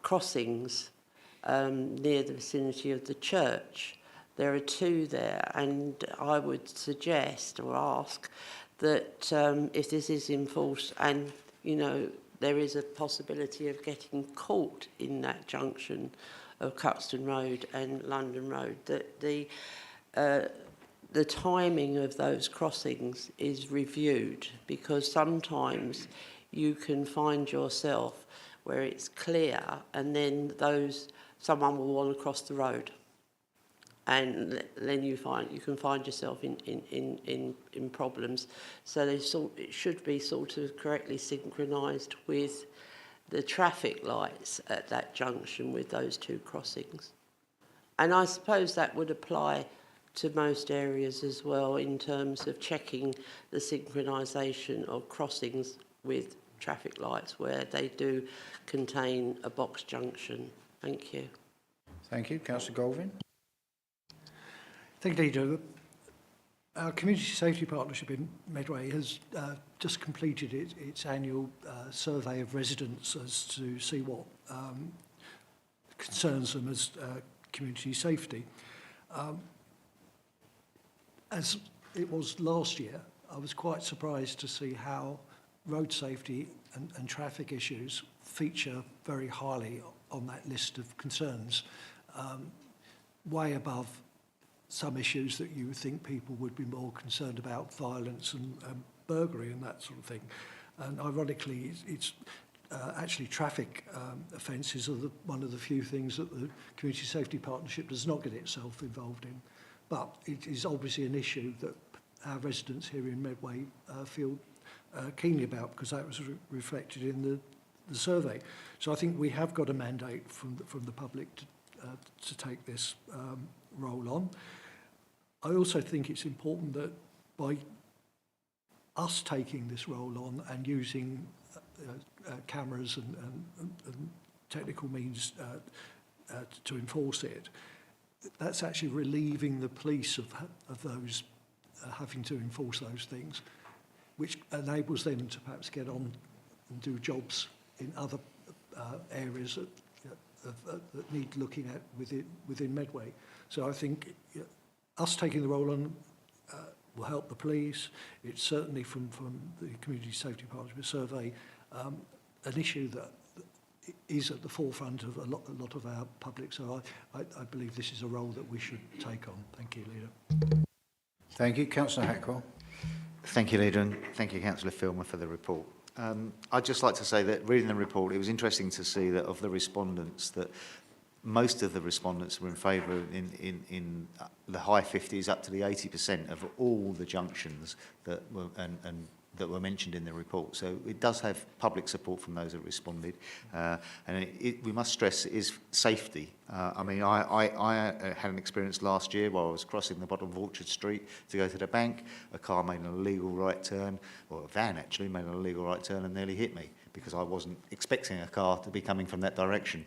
S6: crossings near the vicinity of the church. There are two there, and I would suggest or ask that if this is enforced and, you know, there is a possibility of getting caught in that junction of Cuxton Road and London Road, that the timing of those crossings is reviewed, because sometimes you can find yourself where it's clear and then someone will want to cross the road. And then you can find yourself in problems. So it should be sort of correctly synchronised with the traffic lights at that junction with those two crossings. And I suppose that would apply to most areas as well in terms of checking the synchronisation of crossings with traffic lights where they do contain a box junction. Thank you.
S1: Thank you. Councillor Goldwyn.
S5: Thank you, Leader. Our Community Safety Partnership in Medway has just completed its annual survey of residents as to see what concerns them as community safety. As it was last year, I was quite surprised to see how road safety and traffic issues feature very highly on that list of concerns, way above some issues that you would think people would be more concerned about, violence and burglary and that sort of thing. And ironically, it's actually traffic offences are one of the few things that the Community Safety Partnership does not get itself involved in. But it is obviously an issue that our residents here in Medway feel keenly about, because that was reflected in the survey. So I think we have got a mandate from the public to take this role on. I also think it's important that by us taking this role on and using cameras and technical means to enforce it, that's actually relieving the police of those having to enforce those things, which enables them to perhaps get on and do jobs in other areas that need looking at within Medway. So I think us taking the role on will help the police. It's certainly from the Community Safety Partnership survey an issue that is at the forefront of a lot of our public. So I believe this is a role that we should take on. Thank you, Leader.
S1: Thank you. Councillor Hackwell.
S7: Thank you, Leader, and thank you, Councillor Filmer, for the report. I'd just like to say that reading the report, it was interesting to see that of the respondents, that most of the respondents were in favour in the high 50s up to the 80% of all the junctions that were and that were mentioned in the report. So it does have public support from those that responded. And we must stress it is safety. I mean, I had an experience last year while I was crossing the bottom of Orchard Street to go to the bank. A car made an illegal right turn, or a van actually made an illegal right turn and nearly hit me, because I wasn't expecting a car to be coming from that direction.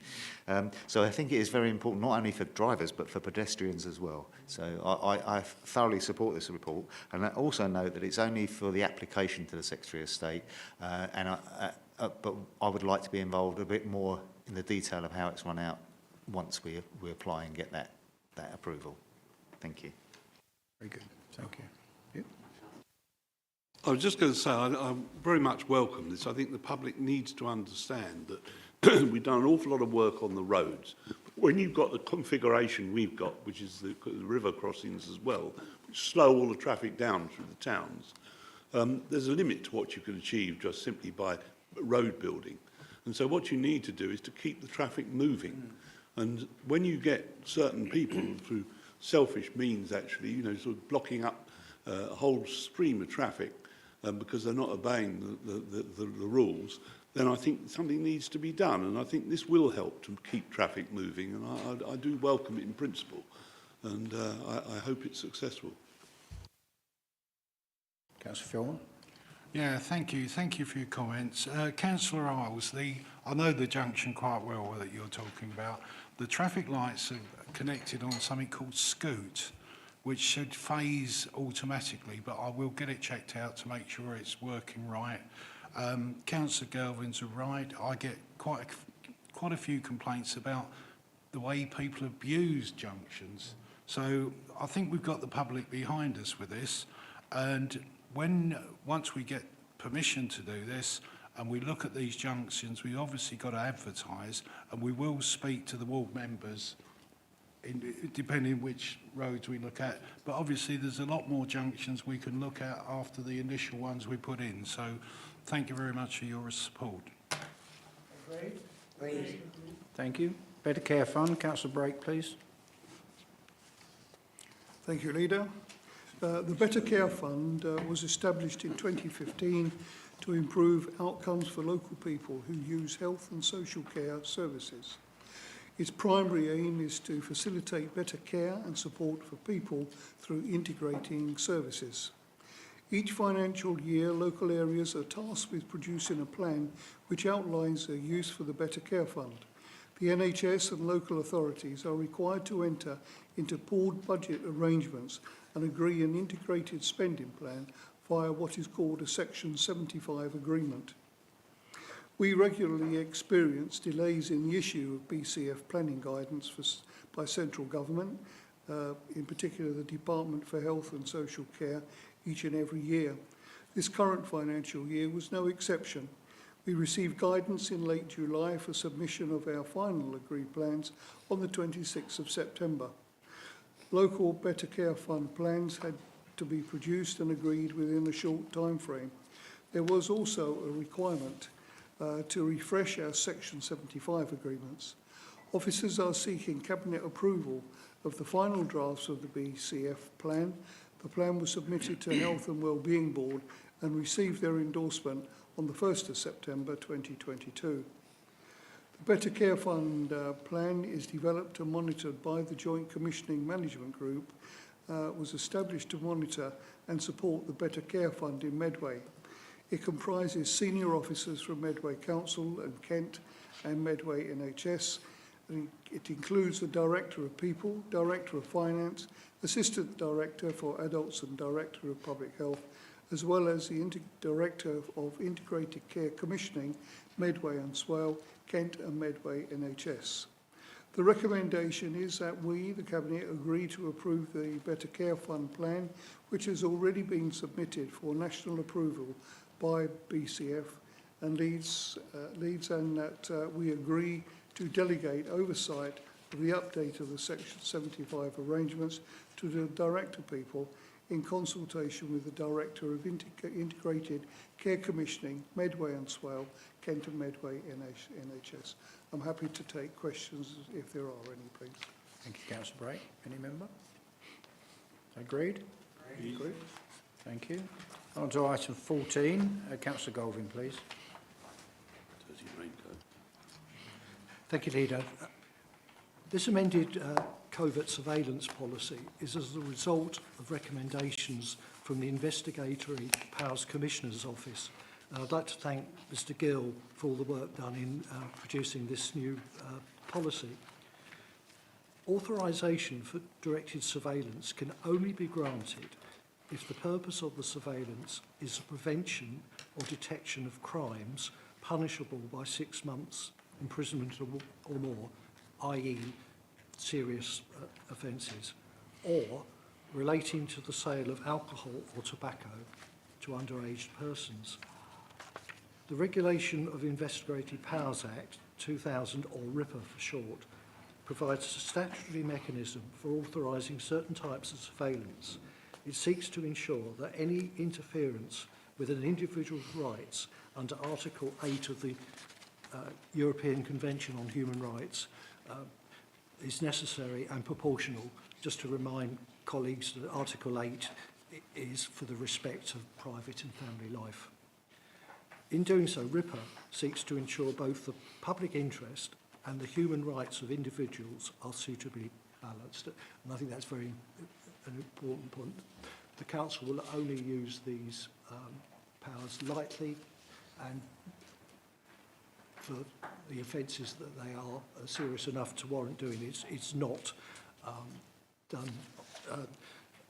S7: So I think it is very important, not only for drivers, but for pedestrians as well. So I thoroughly support this report, and I also know that it's only for the application to the Secretary of State, but I would like to be involved a bit more in the detail of how it's run out once we apply and get that approval. Thank you.
S1: Very good. Thank you. Yep.
S2: I was just going to say, I very much welcome this. I think the public needs to understand that we've done an awful lot of work on the roads. When you've got the configuration we've got, which is the river crossings as well, which slow all the traffic down through the towns, there's a limit to what you can achieve just simply by road building. And so what you need to do is to keep the traffic moving. And when you get certain people through selfish means, actually, you know, sort of blocking up a whole stream of traffic, because they're not obeying the rules, then I think something needs to be done. And I think this will help to keep traffic moving. And I do welcome it in principle. And I hope it's successful.
S1: Councillor Filmer.
S8: Yeah, thank you. Thank you for your comments. Councillor Isles, I know the junction quite well that you're talking about. The traffic lights are connected on something called Scoot, which should phase automatically, but I will get it checked out to make sure it's working right. Councillor Gelvin's right. I get quite a few complaints about the way people abuse junctions. So I think we've got the public behind us with this, and once we get permission to do this and we look at these junctions, we obviously got to advertise, and we will speak to the ward members depending which roads we look at. But obviously there's a lot more junctions we can look at after the initial ones we put in. So thank you very much for your support.
S3: Agreed.
S1: Thank you. Better Care Fund. Councillor Brake, please.
S4: Thank you, Leader. The Better Care Fund was established in 2015 to improve outcomes for local people who use health and social care services. Its primary aim is to facilitate better care and support for people through integrating services. Each financial year, local areas are tasked with producing a plan which outlines their use for the Better Care Fund. The NHS and local authorities are required to enter into pooled budget arrangements and agree an integrated spending plan via what is called a Section 75 agreement. We regularly experience delays in the issue of BCF planning guidance by central government, in particular the Department for Health and Social Care, each and every year. This current financial year was no exception. We received guidance in late July for submission of our final agreed plans on the 26th of September. Local Better Care Fund plans had to be produced and agreed within a short time frame. There was also a requirement to refresh our Section 75 agreements. Officers are seeking Cabinet approval of the final drafts of the BCF plan. The plan was submitted to Health and Wellbeing Board and received their endorsement on the 1st of September 2022. The Better Care Fund plan is developed and monitored by the Joint Commissioning Management Group, was established to monitor and support the Better Care Fund in Medway. It comprises senior officers from Medway Council and Kent and Medway NHS. It includes the Director of People, Director of Finance, Assistant Director for Adults and Director of Public Health, as well as the Director of Integrated Care Commissioning, Medway and Swale, Kent and Medway NHS. The recommendation is that we, the Cabinet, agree to approve the Better Care Fund plan, which has already been submitted for national approval by BCF, and leads and that we agree to delegate oversight of the update of the Section 75 arrangements to the Director of People in consultation with the Director of Integrated Care Commissioning, Medway and Swale, Kent and Medway NHS. I'm happy to take questions if there are any, please.
S1: Thank you, Councillor Bray. Any member? Agreed? Agreed. Thank you. On to item 14. Councillor Golding, please.
S5: Thank you, Leader. This amended covert surveillance policy is as a result of recommendations from the Investigatory Powers Commissioner's Office. I'd like to thank Mr Gill for all the work done in producing this new policy. Authorisation for directed surveillance can only be granted if the purpose of the surveillance is the prevention or detection of crimes punishable by 6 months imprisonment or more, i.e. serious offences, or relating to the sale of alcohol or tobacco to underage persons. The Regulation of Investigative Powers Act 2000, or RIPA for short, provides a statutory mechanism for authorising certain types of surveillance. It seeks to ensure that any interference with an individual's rights under Article 8 of the European Convention on Human Rights is necessary and proportional. Just to remind colleagues that Article 8 is for the respect of private and family life. In doing so, RIPA seeks to ensure both the public interest and the human rights of individuals are suitably balanced. And I think that's an important point. The Council will only use these powers lightly and for the offences that they are serious enough to warrant doing it. It's not done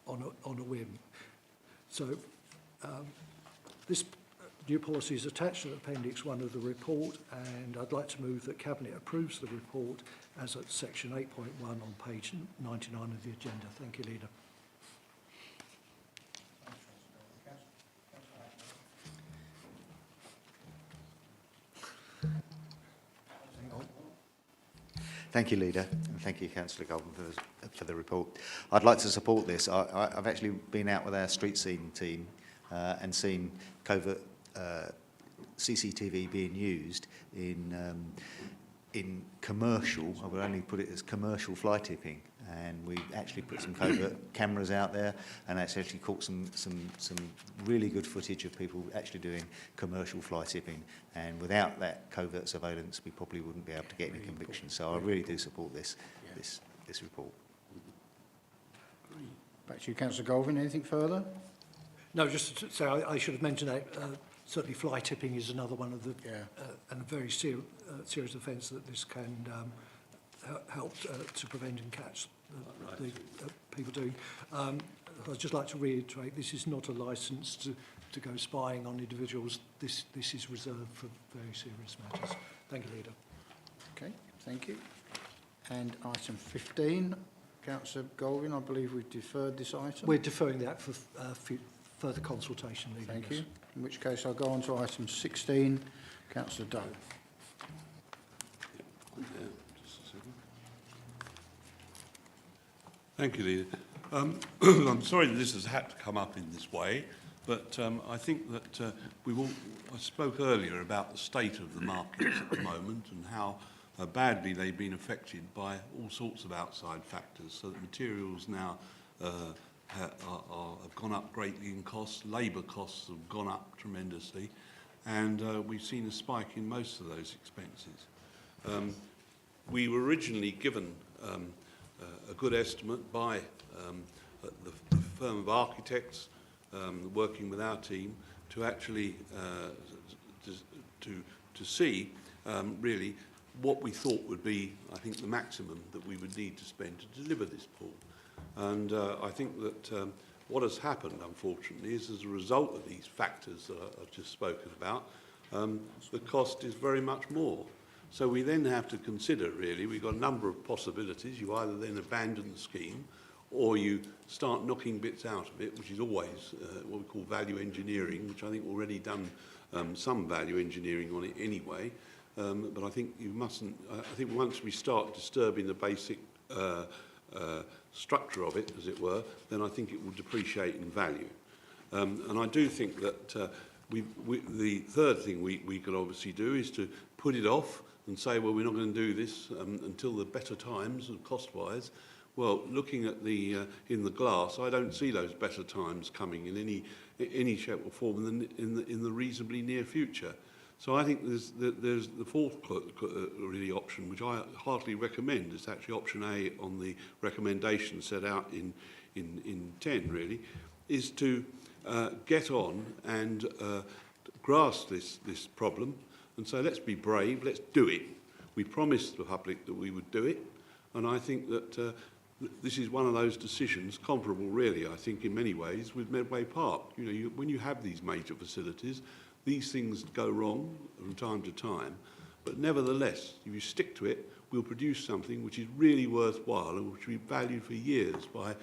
S5: on a whim. So this new policy is attached to Appendix 1 of the report, and I'd like to move that Cabinet approves the report as at Section 8.1 on page 99 of the agenda. Thank you, Leader.
S7: Thank you, Leader, and thank you, Councillor Goldman, for the report. I'd like to support this. I've actually been out with our street scene team and seen covert CCTV being used in commercial, I would only put it as commercial fly tipping, and we actually put some covert cameras out there, and that's actually caught some really good footage of people actually doing commercial fly tipping, and without that covert surveillance we probably wouldn't be able to get any convictions. So I really do support this report.
S1: Back to you, Councillor Golding. Anything further?
S5: No, just to say I should have mentioned that certainly fly tipping is another one of the and a very serious offence that this can help to prevent and catch the people doing. I'd just like to reiterate, this is not a licence to go spying on individuals. This is reserved for very serious matters. Thank you, Leader.
S1: Okay, thank you. And item 15, Councillor Golding, I believe we've deferred this item.
S5: We're deferring that for further consultation, Leader.
S1: Thank
S5: yes.
S1: you. In which case I'll go on to item 16, Councillor Doe.
S2: Yeah, just a second. Thank you, Leader. I'm sorry that this has had to come up in this way, but I think that I spoke earlier about the state of the markets at the moment and how badly they've been affected by all sorts of outside factors. So that materials now have gone up greatly in cost, labour costs have gone up tremendously, and we've seen a spike in most of those expenses. We were originally given a good estimate by the firm of architects working with our team to actually to see really what we thought would be, I think, the maximum that we would need to spend to deliver this pool. And I think that what has happened, unfortunately, is as a result of these factors that I've just spoken about, the cost is very much more. So we then have to consider, really, we've got a number of possibilities. You either then abandon the scheme or you start knocking bits out of it, which is always what we call value engineering, which I think already done some value engineering on it anyway. But I think you mustn't, I think once we start disturbing the basic structure of it, as it were, then I think it will depreciate in value. And I do think that the third thing we could obviously do is to put it off and say, well, we're not going to do this until the better times, cost-wise. Well, looking at the in the glass, I don't see those better times coming in any shape or form in the reasonably near future. So I think there's the fourth really option, which I heartily recommend. It's actually option A on the recommendation set out in 10, really, is to get on and grasp this problem and say, let's be brave, let's do it. We promised the public that we would do it, and I think that this is one of those decisions, comparable really, I think, in many ways, with Medway Park. You know, when you have these major facilities, these things go wrong from time to time, but nevertheless, if you stick to it, we'll produce something which is really worthwhile and which will be valued for years by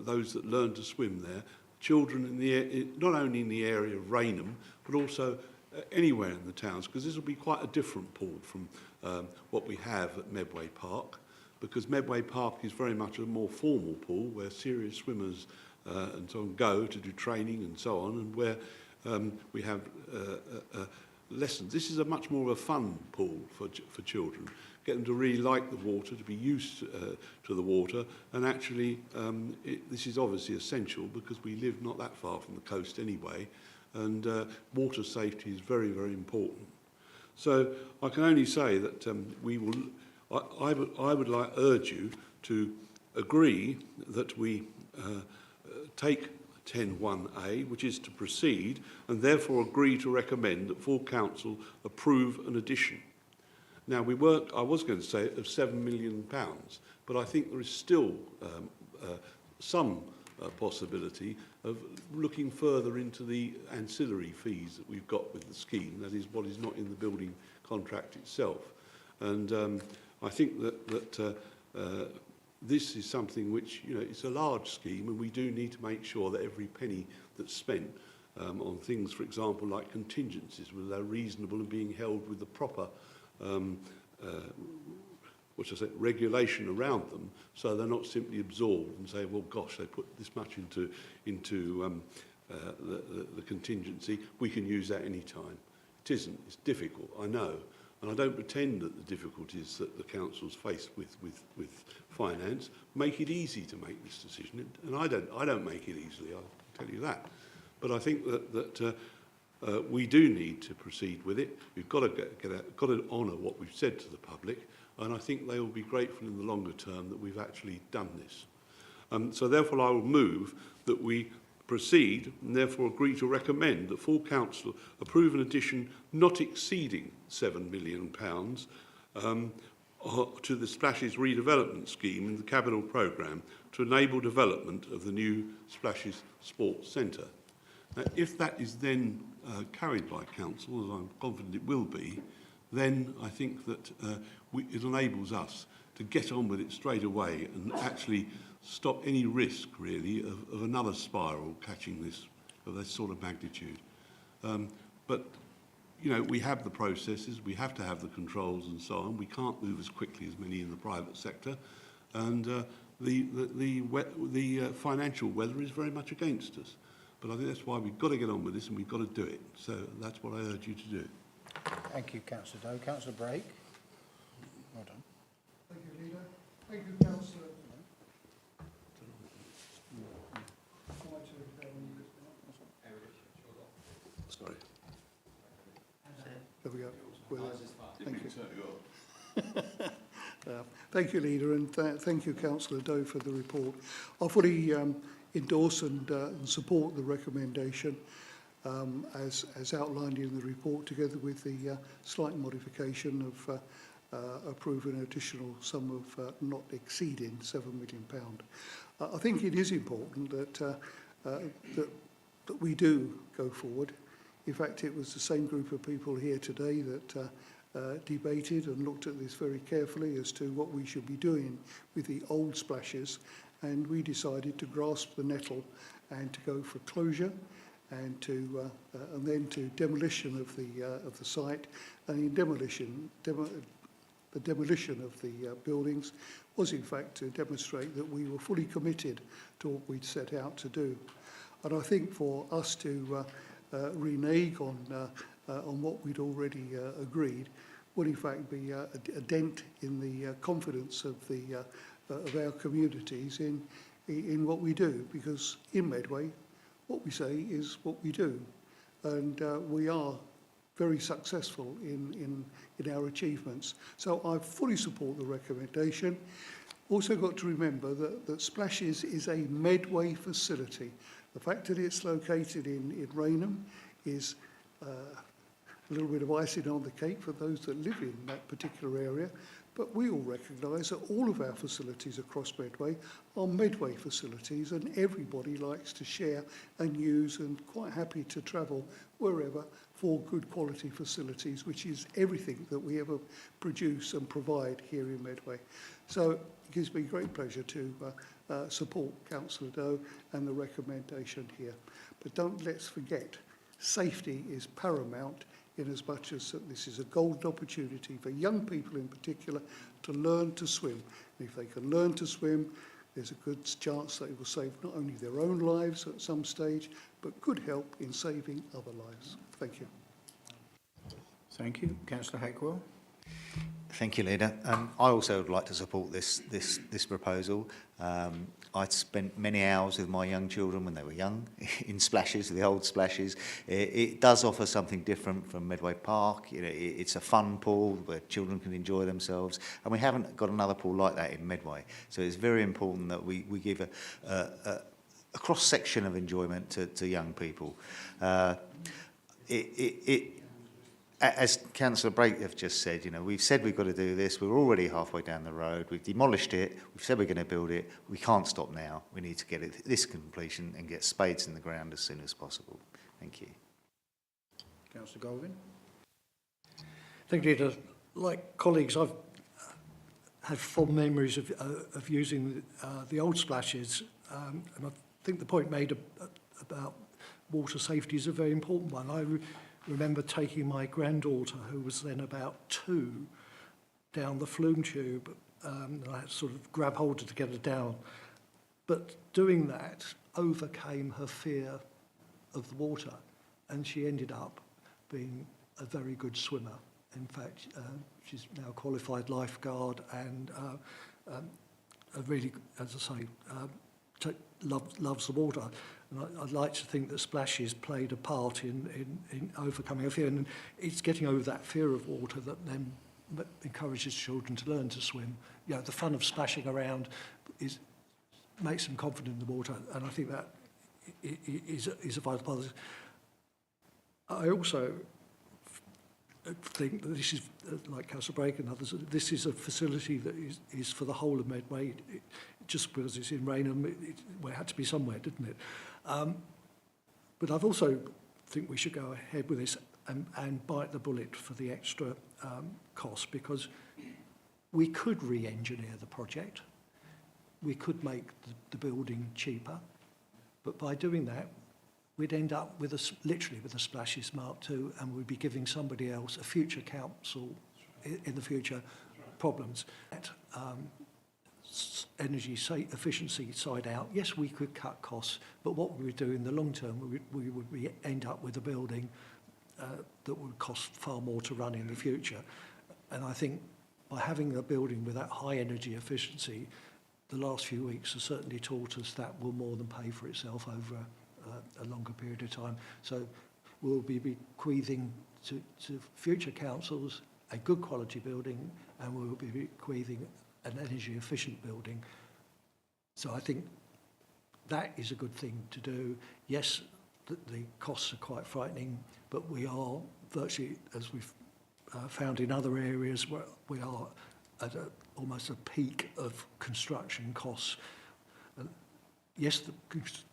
S2: those that learn to swim there. Children in the not only in the area of Raynham, but also anywhere in the towns, because this will be quite a different pool from what we have at Medway Park, because Medway Park is very much a more formal pool where serious swimmers and so on go to do training and so on, and where we have lessons. This is a much more of a fun pool for children. Get them to really like the water, to be used to the water, and actually this is obviously essential because we live not that far from the coast anyway, and water safety is very, very important. So I can only say that we will. I would like urge you to agree that we take 10.1a, which is to proceed, and therefore agree to recommend that full council approve an addition. Now, I was going to say of £7 million, but I think there is still some possibility of looking further into the ancillary fees that we've got with the scheme, that is what is not in the building contract itself. And I think that this is something which, you know, it's a large scheme, and we do need to make sure that every penny that's spent on things, for example, like contingencies, whether they're reasonable and being held with the proper regulation around them, so they're not simply absorbed and say, well, gosh, they put this much into the contingency, we can use that any time. It isn't. It's difficult, I know. And I don't pretend that the difficulties that the council's faced with finance make it easy to make this decision. And I don't make it easily, I'll tell you that. But I think that we do need to proceed with it. We've got to honour what we've said to the public, and I think they will be grateful in the longer term that we've actually done this. So therefore I will move that we proceed and therefore agree to recommend that full council approve an addition not exceeding £7 million to the Splashes redevelopment scheme in the capital programme to enable development of the new Splashes Sports Centre. Now, if that is then carried by council, as I'm confident it will be, then I think that it enables us to get on with it straight away and actually stop any risk, really, of another spiral catching this, of this sort of magnitude. But, you know, we have the processes, we have to have the controls and so on. We can't move as quickly as many in the private sector. And the financial weather is very much against us. But I think that's why we've got to get on with this and we've got to do it. So that's what I urge you to do.
S1: Thank you, Councillor Doe. Councillor Brake. Well done.
S4: Thank you, Leader. Thank you, Councillor.
S2: Sorry.
S4: There we go. Thank you. Thank you, Leader, and thank you, Councillor Doe, for the report. I fully endorse and support the recommendation as outlined in the report, together with the slight modification of approving an additional sum of not exceeding £7 million. I think it is important that we do go forward. In fact, it was the same group of people here today that debated and looked at this very carefully as to what we should be doing with the old splashes, and we decided to grasp the nettle and to go for closure and then to demolition of the site. And in demolition, the demolition of the buildings was in fact to demonstrate that we were fully committed to what we'd set out to do. And I think for us to renege on what we'd already agreed would in fact be a dent in the confidence of our communities in what we do, because in Medway what we say is what we do, and we are very successful in our achievements. So I fully support the recommendation. Also got to remember that Splashes is a Medway facility. The fact that it's located in Raynham is a little bit of icing on the cake for those that live in that particular area, but we all recognise that all of our facilities across Medway are Medway facilities, and everybody likes to share and use and quite happy to travel wherever for good quality facilities, which is everything that we ever produce and provide here in Medway. So it gives me great pleasure to support Councillor Doe and the recommendation here. But let's forget, safety is paramount, in as much as this is a golden opportunity for young people in particular to learn to swim. And if they can learn to swim, there's a good chance that it will save not only their own lives at some stage, but could help in saving other lives. Thank you.
S1: Thank you. Councillor Hackwell.
S7: Thank you, Leader. I also would like to support this proposal. I'd spent many hours with my young children when they were young in Splashes, the old Splashes. It does offer something different from Medway Park. You know, it's a fun pool where children can enjoy themselves, and we haven't got another pool like that in Medway. So it's very important that we give a cross-section of enjoyment to young people. As Councillor Brake have just said, you know, we've said we've got to do this. We're already halfway down the road. We've demolished it. We've said we're going to build it. We can't stop now. We need to get it this completion and get spades in the ground as soon as possible. Thank you.
S1: Councillor Golding.
S5: Thank you, Leader. Like colleagues, I've had fond memories of using the old Splashes, and I think the point made about water safety is a very important one. I remember taking my granddaughter, who was then about 2, down the flume tube. And I had to sort of grab hold of her to get her down. But doing that overcame her fear of the water, and she ended up being a very good swimmer. In fact, she's now a qualified lifeguard and really, as I say, loves the water. And I'd like to think that Splashes played a part in overcoming a fear, and it's getting over that fear of water that then encourages children to learn to swim. You know, the fun of splashing around makes them confident in the water, and I think that is a vital part of this. I also think that this is, like Councillor Brake and others, this is a facility that is for the whole of Medway. Just because it's in Raynham, it had to be somewhere, didn't it? But I've also think we should go ahead with this and bite the bullet for the extra cost, because we could re-engineer the project. We could make the building cheaper, but by doing that, we'd end up with literally with a splashes Mark II, and we'd be giving somebody else, a future council in the future, problems. Energy efficiency side out, yes, we could cut costs, but what we would do in the long term, we would end up with a building that would cost far more to run in the future. And I think by having a building with that high energy efficiency, the last few weeks have certainly taught us that will more than pay for itself over a longer period of time. So we'll be bequeathing to future councils a good quality building, and we'll be bequeathing an energy efficient building. So I think that is a good thing to do. Yes, the costs are quite frightening, but we are virtually, as we've found in other areas, where we are at almost a peak of construction costs. Yes, the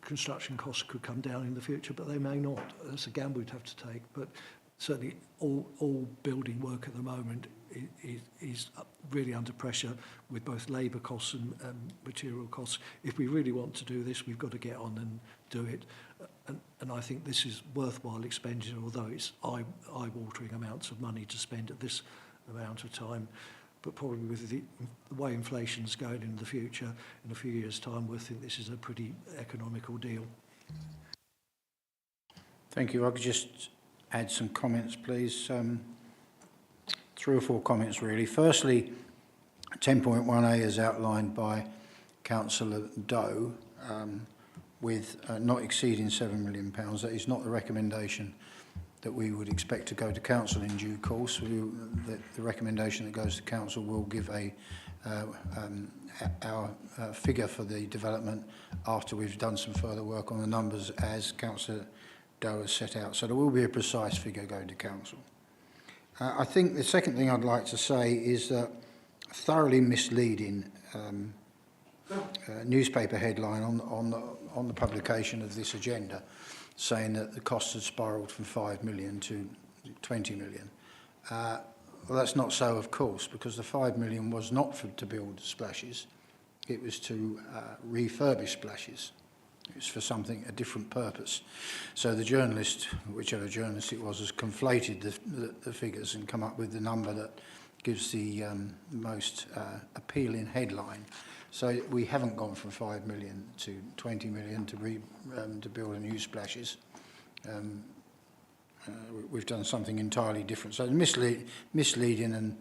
S5: construction costs could come down in the future, but they may not. That's a gamble we'd have to take. But certainly all building work at the moment is really under pressure with both labour costs and material costs. If we really want to do this, we've got to get on and do it. And I think this is worthwhile expenditure, although it's eye-watering amounts of money to spend at this amount of time. But probably with the way inflation's going in the future, in a few years' time, we'll think this is a pretty economical deal.
S1: Thank you. I could just add some comments, please. 3 or 4 comments, really. Firstly, 10.1A is outlined by Councillor Doe with not exceeding £7 million. That is not the recommendation that we would expect to go to council in due course. The recommendation that goes to council will give our figure for the development after we've done some further work on the numbers as Councillor Doe has set out. So there will be a precise figure going to council. I think the second thing I'd like to say is that a thoroughly misleading newspaper headline on the publication of this agenda, saying that the costs had spiralled from 5 million to 20 million. Well, that's not so, of course, because the 5 million was not to build splashes. It was to refurbish splashes. It was for a different purpose. So the journalist, whichever journalist it was, has conflated the figures and come up with the number that gives the most appealing headline. So we haven't gone from 5 million to 20 million to build a new splashes. We've done something entirely different. So misleading and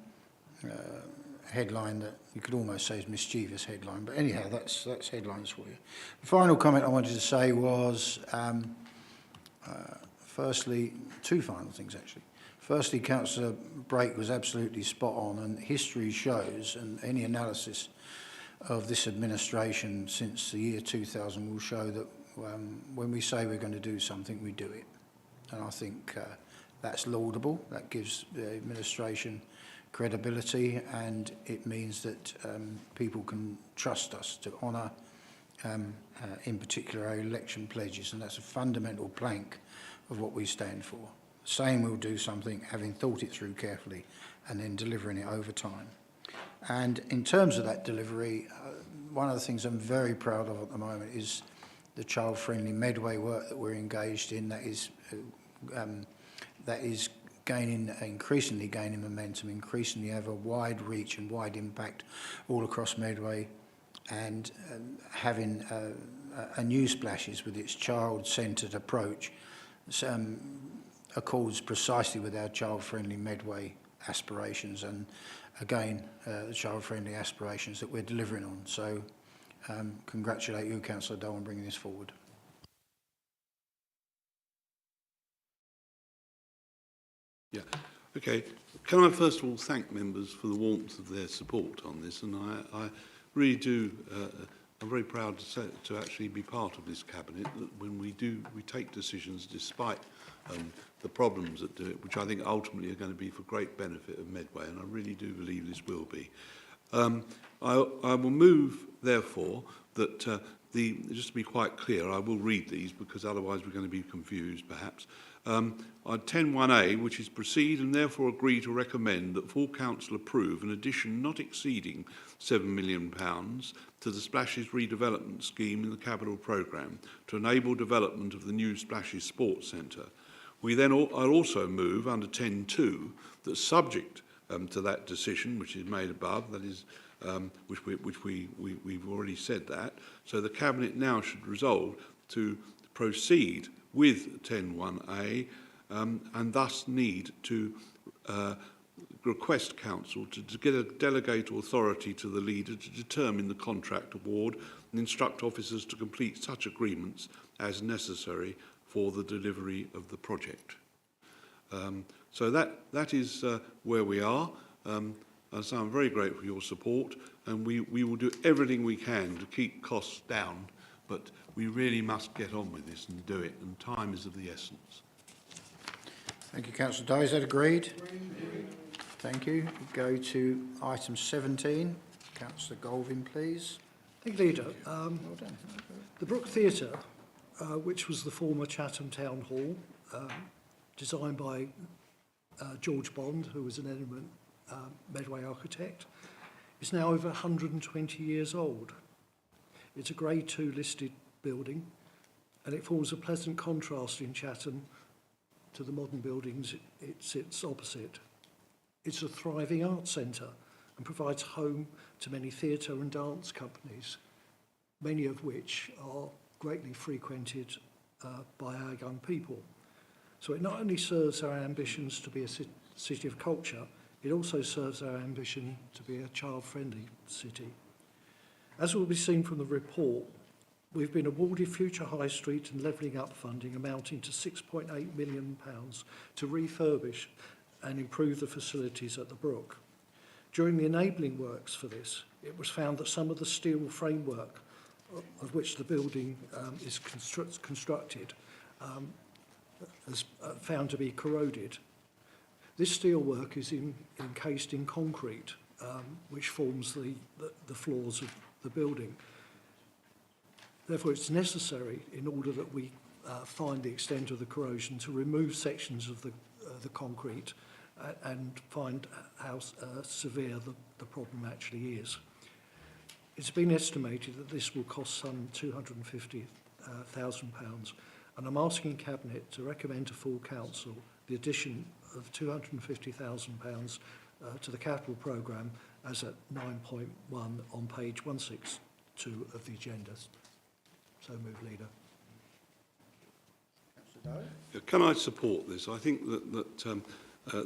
S1: headline that you could almost say is mischievous headline. But anyhow, that's headlines for you. The final comment I wanted to say was, firstly, 2 final things actually. Firstly, Councillor Brake was absolutely spot on, and history shows, and any analysis of this administration since the year 2000 will show that when we say we're going to do something, we do it. And I think that's laudable. That gives the administration credibility, and it means that people can trust us to honour, in particular, our election pledges, and that's a fundamental plank of what we stand for. Saying we'll do something, having thought it through carefully, and then delivering it over time. And in terms of that delivery, one of the things I'm very proud of at the moment is the child-friendly Medway work that we're engaged in. That is increasingly gaining momentum, increasingly have a wide reach and wide impact all across Medway, and having a new splashes with its child-centred approach accords precisely with our child-friendly Medway aspirations, and again the child-friendly aspirations that we're delivering on. So congratulate you, Councillor Doe, on bringing this forward.
S2: Yeah. Okay. Can I first of all thank members for the warmth of their support on this, and I really do I'm very proud to actually be part of this cabinet, that when we take decisions despite the problems that do it, which I think ultimately are going to be for great benefit of Medway, and I really do believe this will be. I will move, therefore, that just to be quite clear, I will read these because otherwise we're going to be confused, perhaps. On 10.1a, which is proceed and therefore agree to recommend that full council approve an addition not exceeding £7 million to the Splashes redevelopment scheme in the capital programme to enable development of the new Splashes Sports Centre. I'll also move under 10.2 that subject to that decision, which is made above, that is, we've already said that. So the Cabinet now should resolve to proceed with 10.1a and thus need to request Council to get a delegate authority to the leader to determine the contract award and instruct officers to complete such agreements as necessary for the delivery of the project. So that is where we are. So I'm very grateful for your support, and we will do everything we can to keep costs down, but we really must get on with this and do it, and time is of the essence.
S1: Thank you, Councillor Day. Is that agreed? Thank you. We go to item 17. Councillor Golvin, please.
S5: Thank you, Leader.
S1: Well done.
S5: The Brook Theatre, which was the former Chatham Town Hall, designed by George Bond, who was an eminent Medway architect, is now over 120 years old. It's a Grade 2 listed building, and it forms a pleasant contrast in Chatham to the modern buildings it sits opposite. It's a thriving arts centre and provides home to many theatre and dance companies, many of which are greatly frequented by our young people. So it not only serves our ambitions to be a city of culture, it also serves our ambition to be a child-friendly city. As will be seen from the report, we've been awarded future high street and levelling up funding amounting to £6.8 million to refurbish and improve the facilities at the Brook. During the enabling works for this, it was found that some of the steel framework of which the building is constructed is found to be corroded. This steelwork is encased in concrete, which forms the floors of the building. Therefore, it's necessary, in order that we find the extent of the corrosion, to remove sections of the concrete and find how severe the problem actually is. It's been estimated that this will cost some £250,000, and I'm asking Cabinet to recommend to full council the addition of £250,000 to the capital programme as at 9.1 on page 162 of the agenda. So move, Leader.
S2: Can I support this? I think that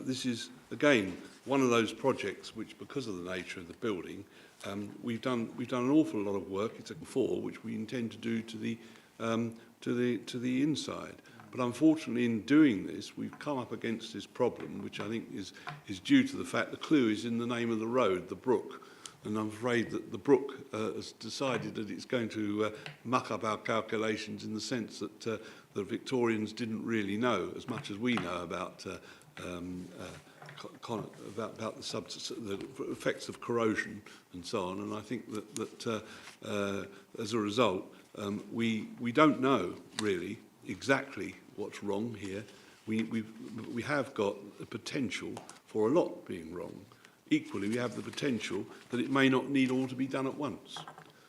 S2: this is, again, one of those projects which, because of the nature of the building, we've done an awful lot of work. It's a four which we intend to do to the inside. But unfortunately, in doing this, we've come up against this problem, which I think is due to the fact the clue is in the name of the road, the Brook. And I'm afraid that the Brook has decided that it's going to muck up our calculations in the sense that the Victorians didn't really know as much as we know about the effects of corrosion and so on. And I think that as a result, we don't know really exactly what's wrong here. We have got the potential for a lot being wrong. Equally, we have the potential that it may not need all to be done at once.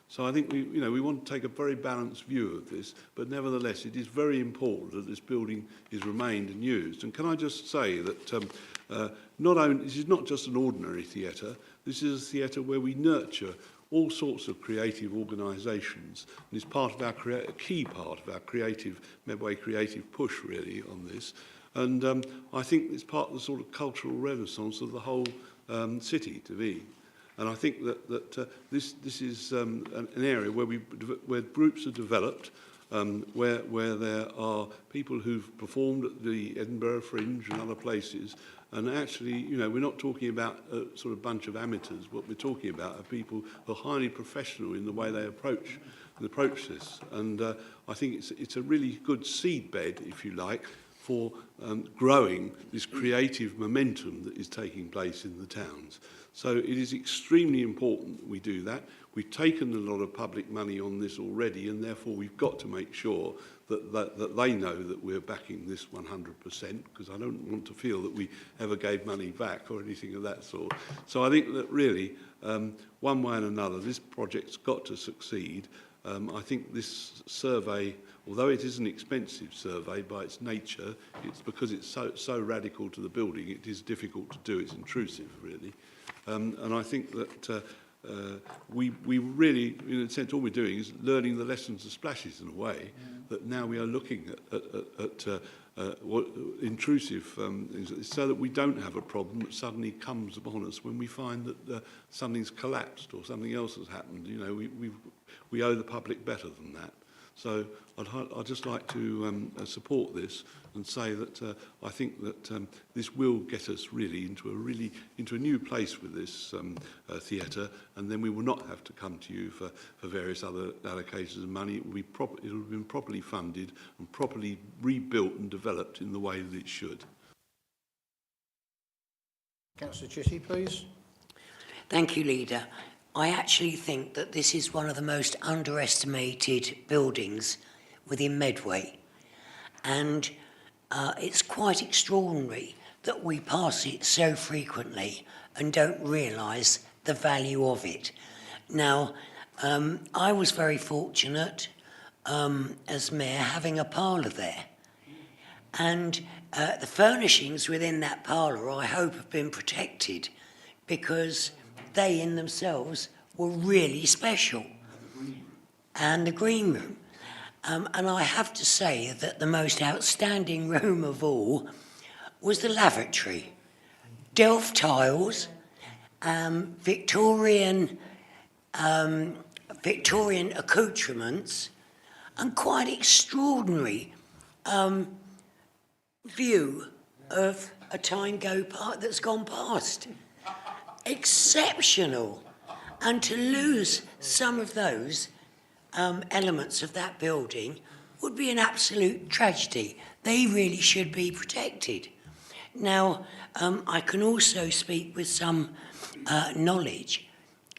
S2: So I think we want to take a very balanced view of this, but nevertheless, it is very important that this building is remained and used. And can I just say that this is not just an ordinary theatre. This is a theatre where we nurture all sorts of creative organisations, and it's part of a key part of our Medway creative push really on this. And I think it's part of the sort of cultural renaissance of the whole city to be. And I think that this is an area where groups are developed, where there are people who've performed at the Edinburgh Fringe and other places, And actually, you know, we're not talking about a sort of bunch of amateurs. What we're talking about are people who are highly professional in the way they approach this. And I think it's a really good seed bed, if you like, for growing this creative momentum that is taking place in the towns. So it is extremely important that we do that. We've taken a lot of public money on this already, and therefore we've got to make sure that they know that we're backing this 100%, because I don't want to feel that we ever gave money back or anything of that sort. So I think that really, one way and another, this project's got to succeed. I think this survey, although it is an expensive survey by its nature, it's because it's so radical to the building, it is difficult to do, it's intrusive really. And I think that we really, in a sense, all we're doing is learning the lessons of splashes in a way, that now we are looking at what intrusive things, so that we don't have a problem that suddenly comes upon us when we find that something's collapsed or something else has happened. You know, we owe the public better than that. So I'd just like to support this and say that I think that this will get us really into a new place with this theatre, and then we will not have to come to you for various other allocations of money. It will have been properly funded and properly rebuilt and developed in the way that it should.
S1: Councillor Chitty, please.
S3: Thank you, Leader. I actually think that this is one of the most underestimated buildings within Medway. And it's quite extraordinary that we pass it so frequently and don't realise the value of it. Now, I was very fortunate as Mayor having a parlour there. And the furnishings within that parlour, I hope, have been protected, because they in themselves were really special. And the green room. And I have to say that the most outstanding room of all was the lavatory. Delft tiles, Victorian accoutrements, and quite extraordinary view of a time that's gone past. Exceptional. And to lose some of those elements of that building would be an absolute tragedy. They really should be protected. Now, I can also speak with some knowledge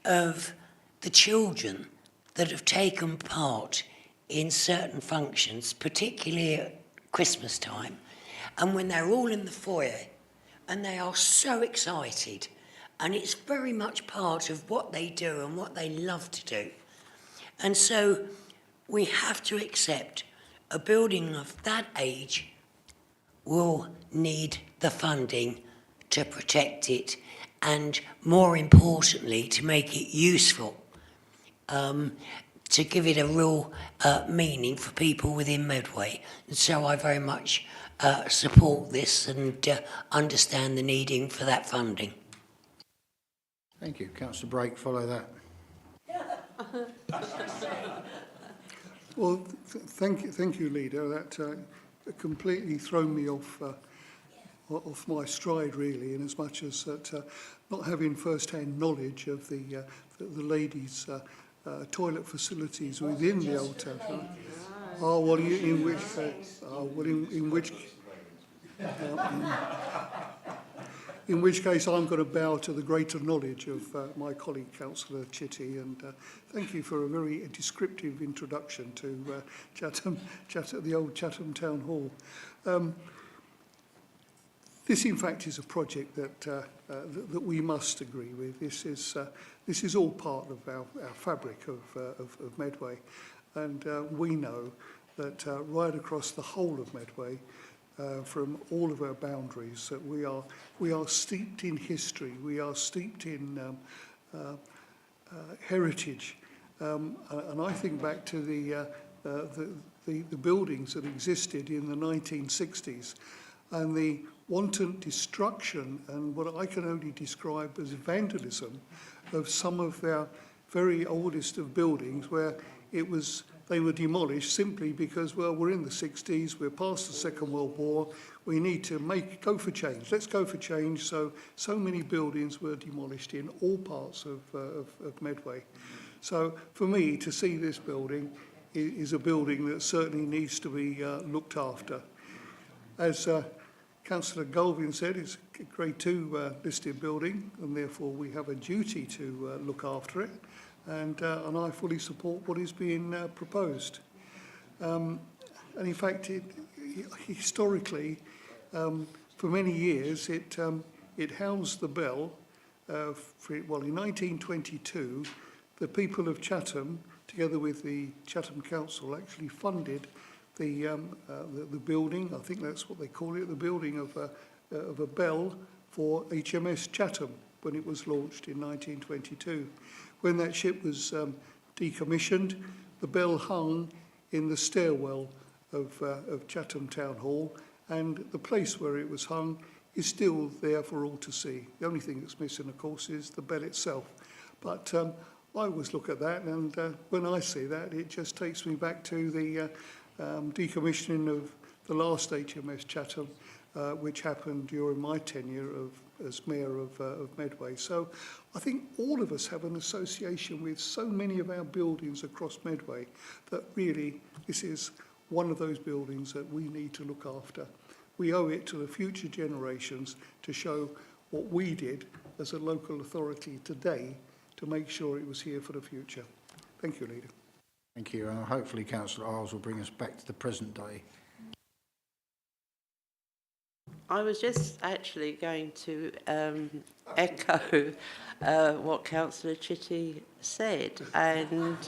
S3: of the children that have taken part in certain functions, particularly at Christmas time, and when they're all in the foyer and they are so excited. And it's very much part of what they do and what they love to do. And so we have to accept a building of that age will need the funding to protect it, and more importantly, to make it useful, to give it a real meaning for people within Medway. And so I very much support this and understand the needing for that funding.
S1: Thank you. Councillor Brake, follow that.
S4: Well, thank you, Leader. That completely thrown me off my stride, really, in as much as that not having first-hand knowledge of the ladies' toilet facilities within the old town. Oh, well, in which case I'm going to bow to the greater knowledge of my colleague, Councillor Chitty, and thank you for a very descriptive introduction to Chatham, the old Chatham Town Hall. This, in fact, is a project that we must agree with. This is all part of our fabric of Medway, and we know that right across the whole of Medway, from all of our boundaries, that we are steeped in history, we are steeped in heritage, and I think back to the buildings that existed in the 1960s, and the wanton destruction and what I can only describe as vandalism of some of our very oldest of buildings where they were demolished simply because, well, we're in the 60s, we're past the Second World War, we need to go for change. Let's go for change. So many buildings were demolished in all parts of Medway. So for me, to see this building is a building that certainly needs to be looked after. As Councillor Galvin said, it's a Grade 2 listed building, and therefore we have a duty to look after it. And I fully support what is being proposed. And in fact, historically, for many years, it housed the bell. In 1922, the people of Chatham, together with the Chatham Council, actually funded the building. I think that's what they call it, the building of a bell for HMS Chatham when it was launched in 1922. When that ship was decommissioned, the bell hung in the stairwell of Chatham Town Hall, and the place where it was hung is still there for all to see. The only thing that's missing, of course, is the bell itself. But I always look at that, and when I see that, it just takes me back to the decommissioning of the last HMS Chatham, which happened during my tenure as Mayor of Medway. So I think all of us have an association with so many of our buildings across Medway that really this is one of those buildings that we need to look after. We owe it to the future generations to show what we did as a local authority today to make sure it was here for the future. Thank you, Leader.
S1: Thank you, and hopefully Councillor Isles will bring us back to the present day.
S6: I was just actually going to echo what Councillor Chitty said, and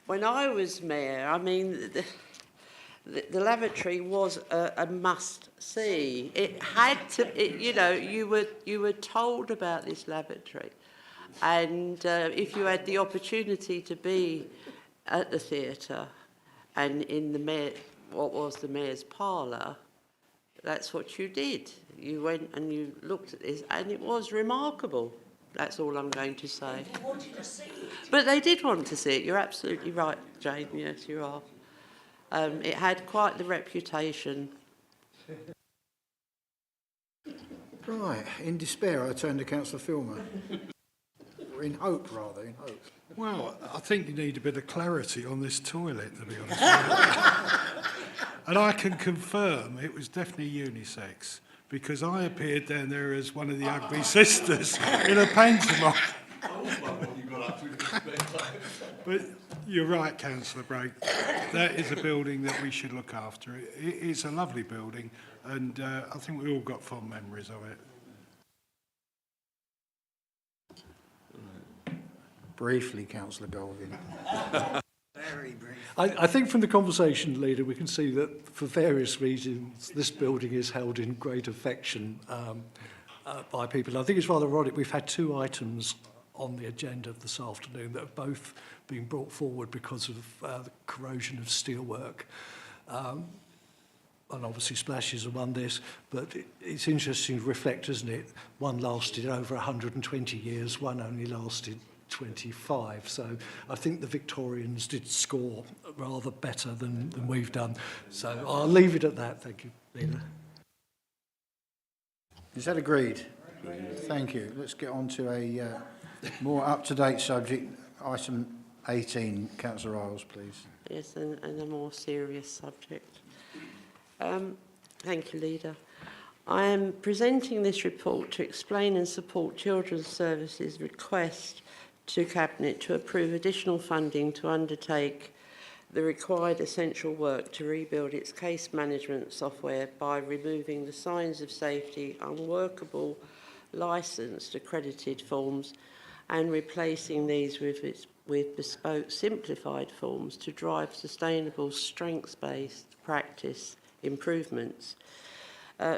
S6: when I was mayor, I mean, the lavatory was a must-see. It had to, you were told about this lavatory, and if you had the opportunity to be at the theatre and in the what was the mayor's parlour, that's what you did. You went and you looked at this, and it was remarkable. That's all I'm going to say. They wanted to see it. But they did want to see it. You're absolutely right, Jane. Yes, you are. It had quite the reputation.
S1: Right, in despair, I turn to Councillor Filmer. Or in hope, rather, in hope.
S8: Well, I think you need a bit of clarity on this toilet, to be honest with you. And I can confirm it was definitely unisex, because I appeared down there as one of the ugly sisters in a pantomime. But you're right, Councillor Brook. That is a building that we should look after. It's a lovely building, and I think we all got fond memories of it.
S1: Briefly, Councillor Galvin.
S5: Very brief. I think from the conversation, Leader, we can see that for various reasons this building is held in great affection by people. I think it's rather ironic. We've had two items on the agenda this afternoon that have both been brought forward because of the corrosion of steelwork. And obviously splashes have won this, but it's interesting to reflect, isn't it? One lasted over 120 years, one only lasted 25. So I think the Victorians did score rather better than we've done. So I'll leave it at that. Thank you, Leader.
S1: Is that agreed? Thank you. Let's get on to a more up-to-date subject. Item 18, Councillor Isles, please.
S6: Yes, and a more serious subject. Thank you, Leader. I am presenting this report to explain and support Children's Services' request to Cabinet to approve additional funding to undertake the required essential work to rebuild its case management software by removing the signs of safety, unworkable licensed accredited forms and replacing these with bespoke simplified forms to drive sustainable strengths-based practice improvements.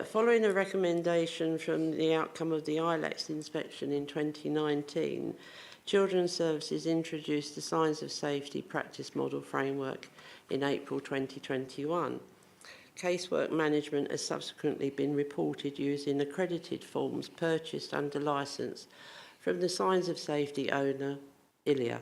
S6: Following a recommendation from the outcome of the ILEX inspection in 2019, Children's Services introduced the Signs of Safety Practice Model Framework in April 2021. Casework management has subsequently been reported using accredited forms purchased under licence from the signs of safety owner, ILIA.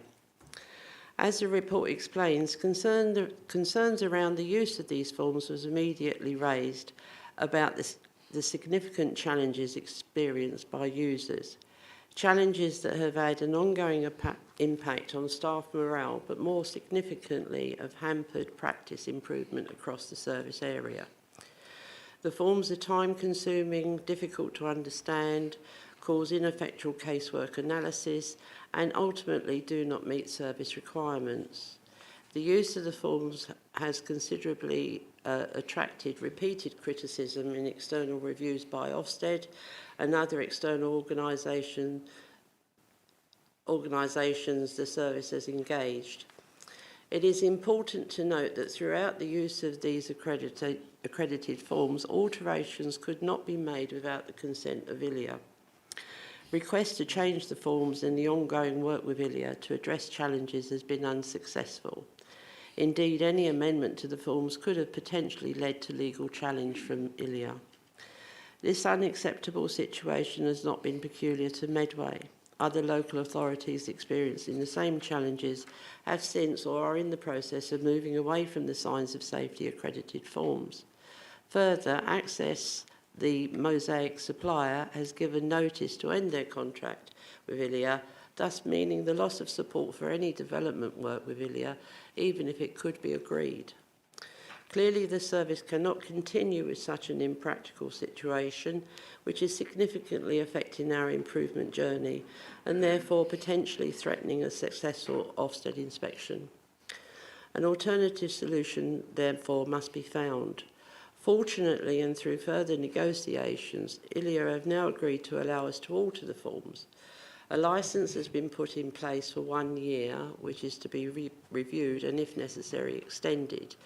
S6: As the report explains, concerns around the use of these forms was immediately raised about the significant challenges experienced by users. Challenges that have had an ongoing impact on staff morale, but more significantly have hampered practice improvement across the service area. The forms are time-consuming, difficult to understand, cause ineffectual casework analysis, and ultimately do not meet service requirements. The use of the forms has considerably attracted repeated criticism in external reviews by Ofsted and other external organisations the service has engaged. It is important to note that throughout the use of these accredited forms, alterations could not be made without the consent of ILIA. Requests to change the forms and the ongoing work with ILIA to address challenges has been unsuccessful. Indeed, any amendment to the forms could have potentially led to legal challenge from ILIA. This unacceptable situation has not been peculiar to Medway. Other local authorities experiencing the same challenges have since or are in the process of moving away from the signs of safety accredited forms. Further, Access, the Mosaic supplier, has given notice to end their contract with ILIA, thus meaning the loss of support for any development work with ILIA, even if it could be agreed. Clearly, the service cannot continue with such an impractical situation, which is significantly affecting our improvement journey and therefore potentially threatening a successful Ofsted inspection. An alternative solution, therefore, must be found. Fortunately, and through further negotiations, ILIA have now agreed to allow us to alter the forms. A licence has been put in place for 1 year, which is to be reviewed and, if necessary, extended,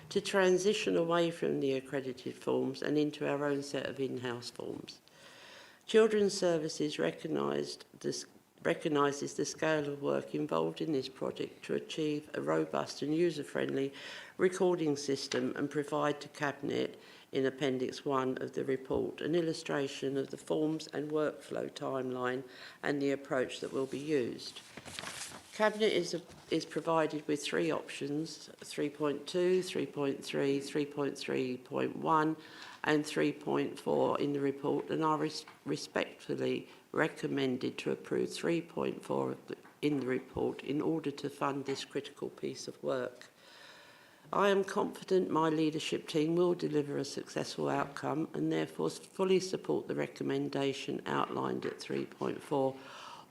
S6: to transition away from the accredited forms and into our own set of in-house forms. Children's Services recognises the scale of work involved in this project to achieve a robust and user-friendly recording system and provide to Cabinet, in Appendix 1 of the report, an illustration of the forms and workflow timeline and the approach that will be used. Cabinet is provided with 3 options, 3.2, 3.3, 3.3.1 and 3.4 in the report, and are respectfully recommended to approve 3.4 in the report in order to fund this critical piece of work. I am confident my leadership team will deliver a successful outcome and therefore fully support the recommendation outlined at 3.4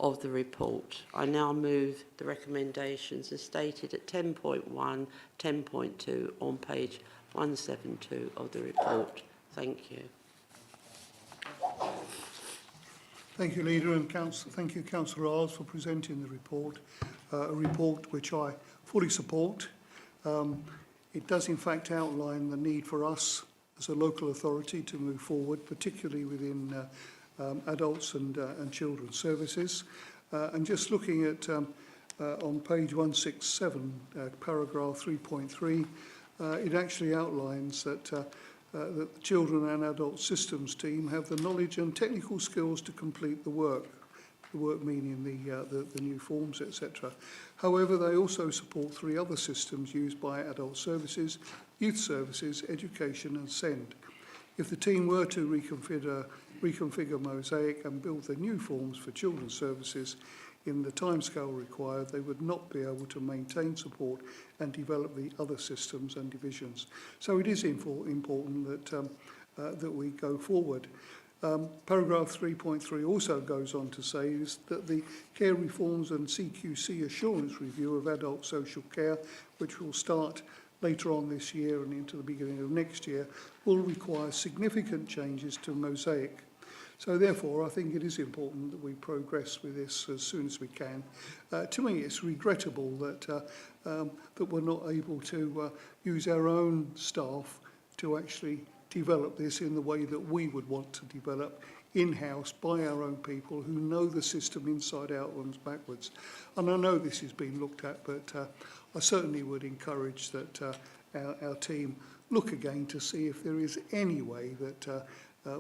S6: of the report. I now move the recommendations as stated at 10.1, 10.2 on page 172 of the report. Thank you.
S4: Thank you, Leader, and thank you, Councillor Isles, for presenting the report, a report which I fully support. It does, in fact, outline the need for us as a local authority to move forward, particularly within adults and children's services. And just looking at on page 167, paragraph 3.3, it actually outlines that the Children and Adult Systems team have the knowledge and technical skills to complete the work meaning the new forms, etc. However, they also support 3 other systems used by adult services, youth services, education and SEND. If the team were to reconfigure Mosaic and build the new forms for children's services in the timescale required, they would not be able to maintain support and develop the other systems and divisions. So it is important that we go forward. Paragraph 3.3 also goes on to say is that the care reforms and CQC assurance review of adult social care, which will start later on this year and into the beginning of next year, will require significant changes to Mosaic. So therefore, I think it is important that we progress with this as soon as we can. To me, it's regrettable that we're not able to use our own staff to actually develop this in the way that we would want to develop in-house by our own people who know the system inside out and backwards. And I know this is being looked at, but I certainly would encourage that our team look again to see if there is any way that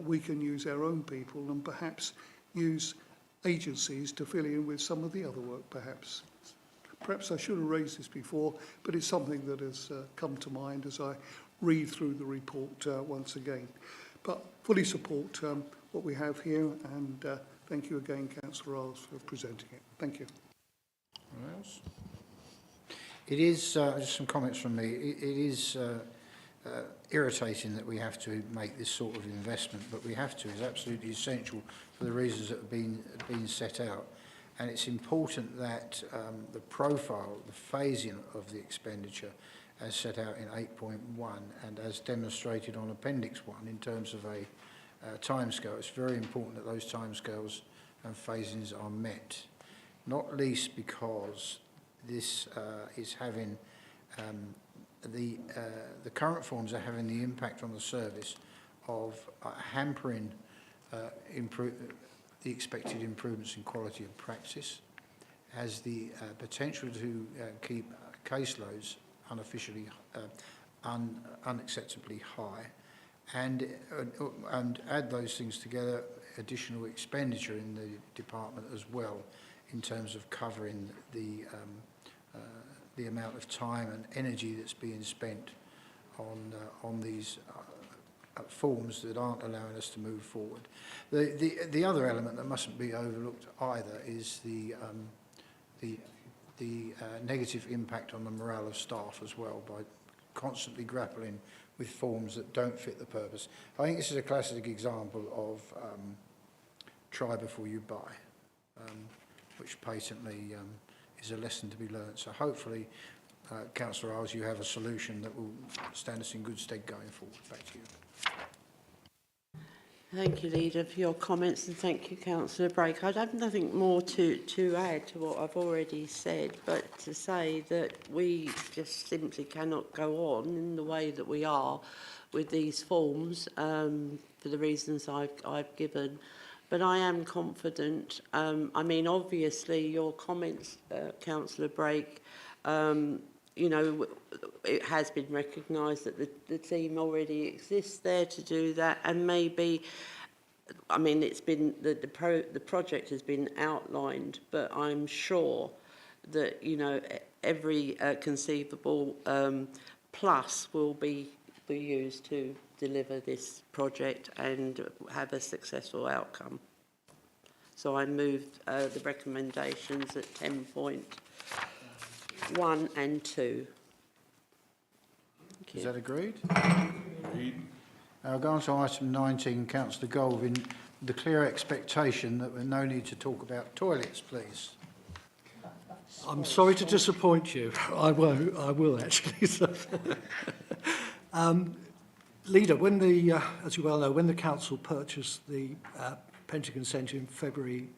S4: we can use our own people and perhaps use agencies to fill in with some of the other work, perhaps. Perhaps I should have raised this before, but it's something that has come to mind as I read through the report once again. But fully support what we have here, and thank you again, Councillor Isles, for presenting it. Thank you.
S1: Anyone else? It is, just some comments from me, it is irritating that we have to make this sort of investment, but we have to. It's absolutely essential for the reasons that have been set out. And it's important that the profile, the phasing of the expenditure as set out in 8.1 and as demonstrated on Appendix 1 in terms of a timescale, it's very important that those timescales and phasings are met, not least because this is having the current forms are having the impact on the service of hampering the expected improvements in quality of practice, has the potential to keep caseloads unofficially unacceptably high, and add those things together, additional expenditure in the department as well, in terms of covering the amount of time and energy that's being spent on these forms that aren't allowing us to move forward. The other element that mustn't be overlooked either is the negative impact on the morale of staff as well, by constantly grappling with forms that don't fit the purpose. I think this is a classic example of try before you buy, which patently is a lesson to be learned. So hopefully, Councillor Isles, you have a solution that will stand us in good stead going forward. Back to you.
S6: Thank you, Leader, for your comments, and thank you, Councillor Brake. I have nothing more to add to what I've already said, but to say that we just simply cannot go on in the way that we are with these forms for the reasons I've given. But I am confident. I mean, obviously, your comments, Councillor Brake, you know, it has been recognised that the team already exists there to do that, and maybe, I mean, it's been the project has been outlined, but I'm sure that, you know, every conceivable plus will be used to deliver this project and have a successful outcome. So I moved the recommendations at 10.1 and 2.
S1: Is that agreed? I'll go on to item 19, Councillor Golding, the clear expectation that there's no need to talk about toilets, please.
S5: I'm sorry to disappoint you. I won't. I will actually. Leader, when as you well know, when the council purchased the Pentagon Centre in February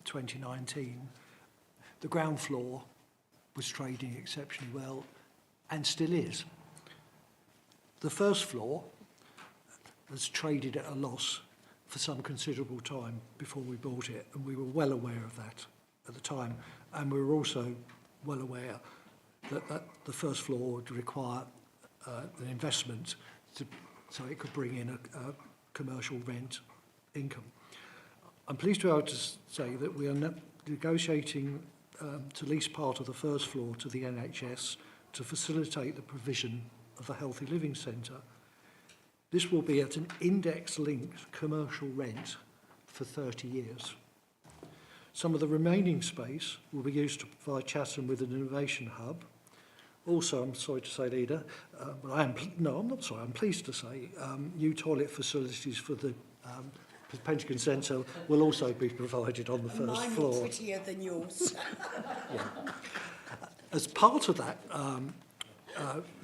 S5: 2019, the ground floor was trading exceptionally well, and still is. The first floor has traded at a loss for some considerable time before we bought it, and we were well aware of that at the time, and we were also well aware that the first floor would require an investment so it could bring in a commercial rent income. I'm pleased to be able to say that we are negotiating to lease part of the first floor to the NHS to facilitate the provision of a healthy living centre. This will be at an index-linked commercial rent for 30 years. Some of the remaining space will be used to provide Chatham with an innovation hub. Also, I'm sorry to say, Leader, I'm not sorry, I'm pleased to say, new toilet facilities for the Pentagon Centre will also be provided on the first floor.
S9: Mine are prettier than yours.
S5: Yeah. As part of that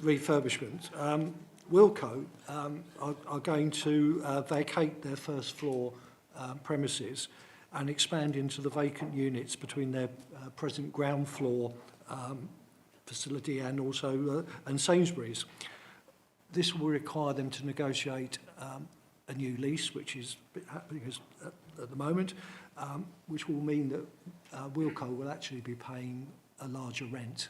S5: refurbishment, Wilco are going to vacate their first floor premises and expand into the vacant units between their present ground floor facility and also and Sainsbury's. This will require them to negotiate a new lease, which is happening at the moment, which will mean that Wilco will actually be paying a larger rent,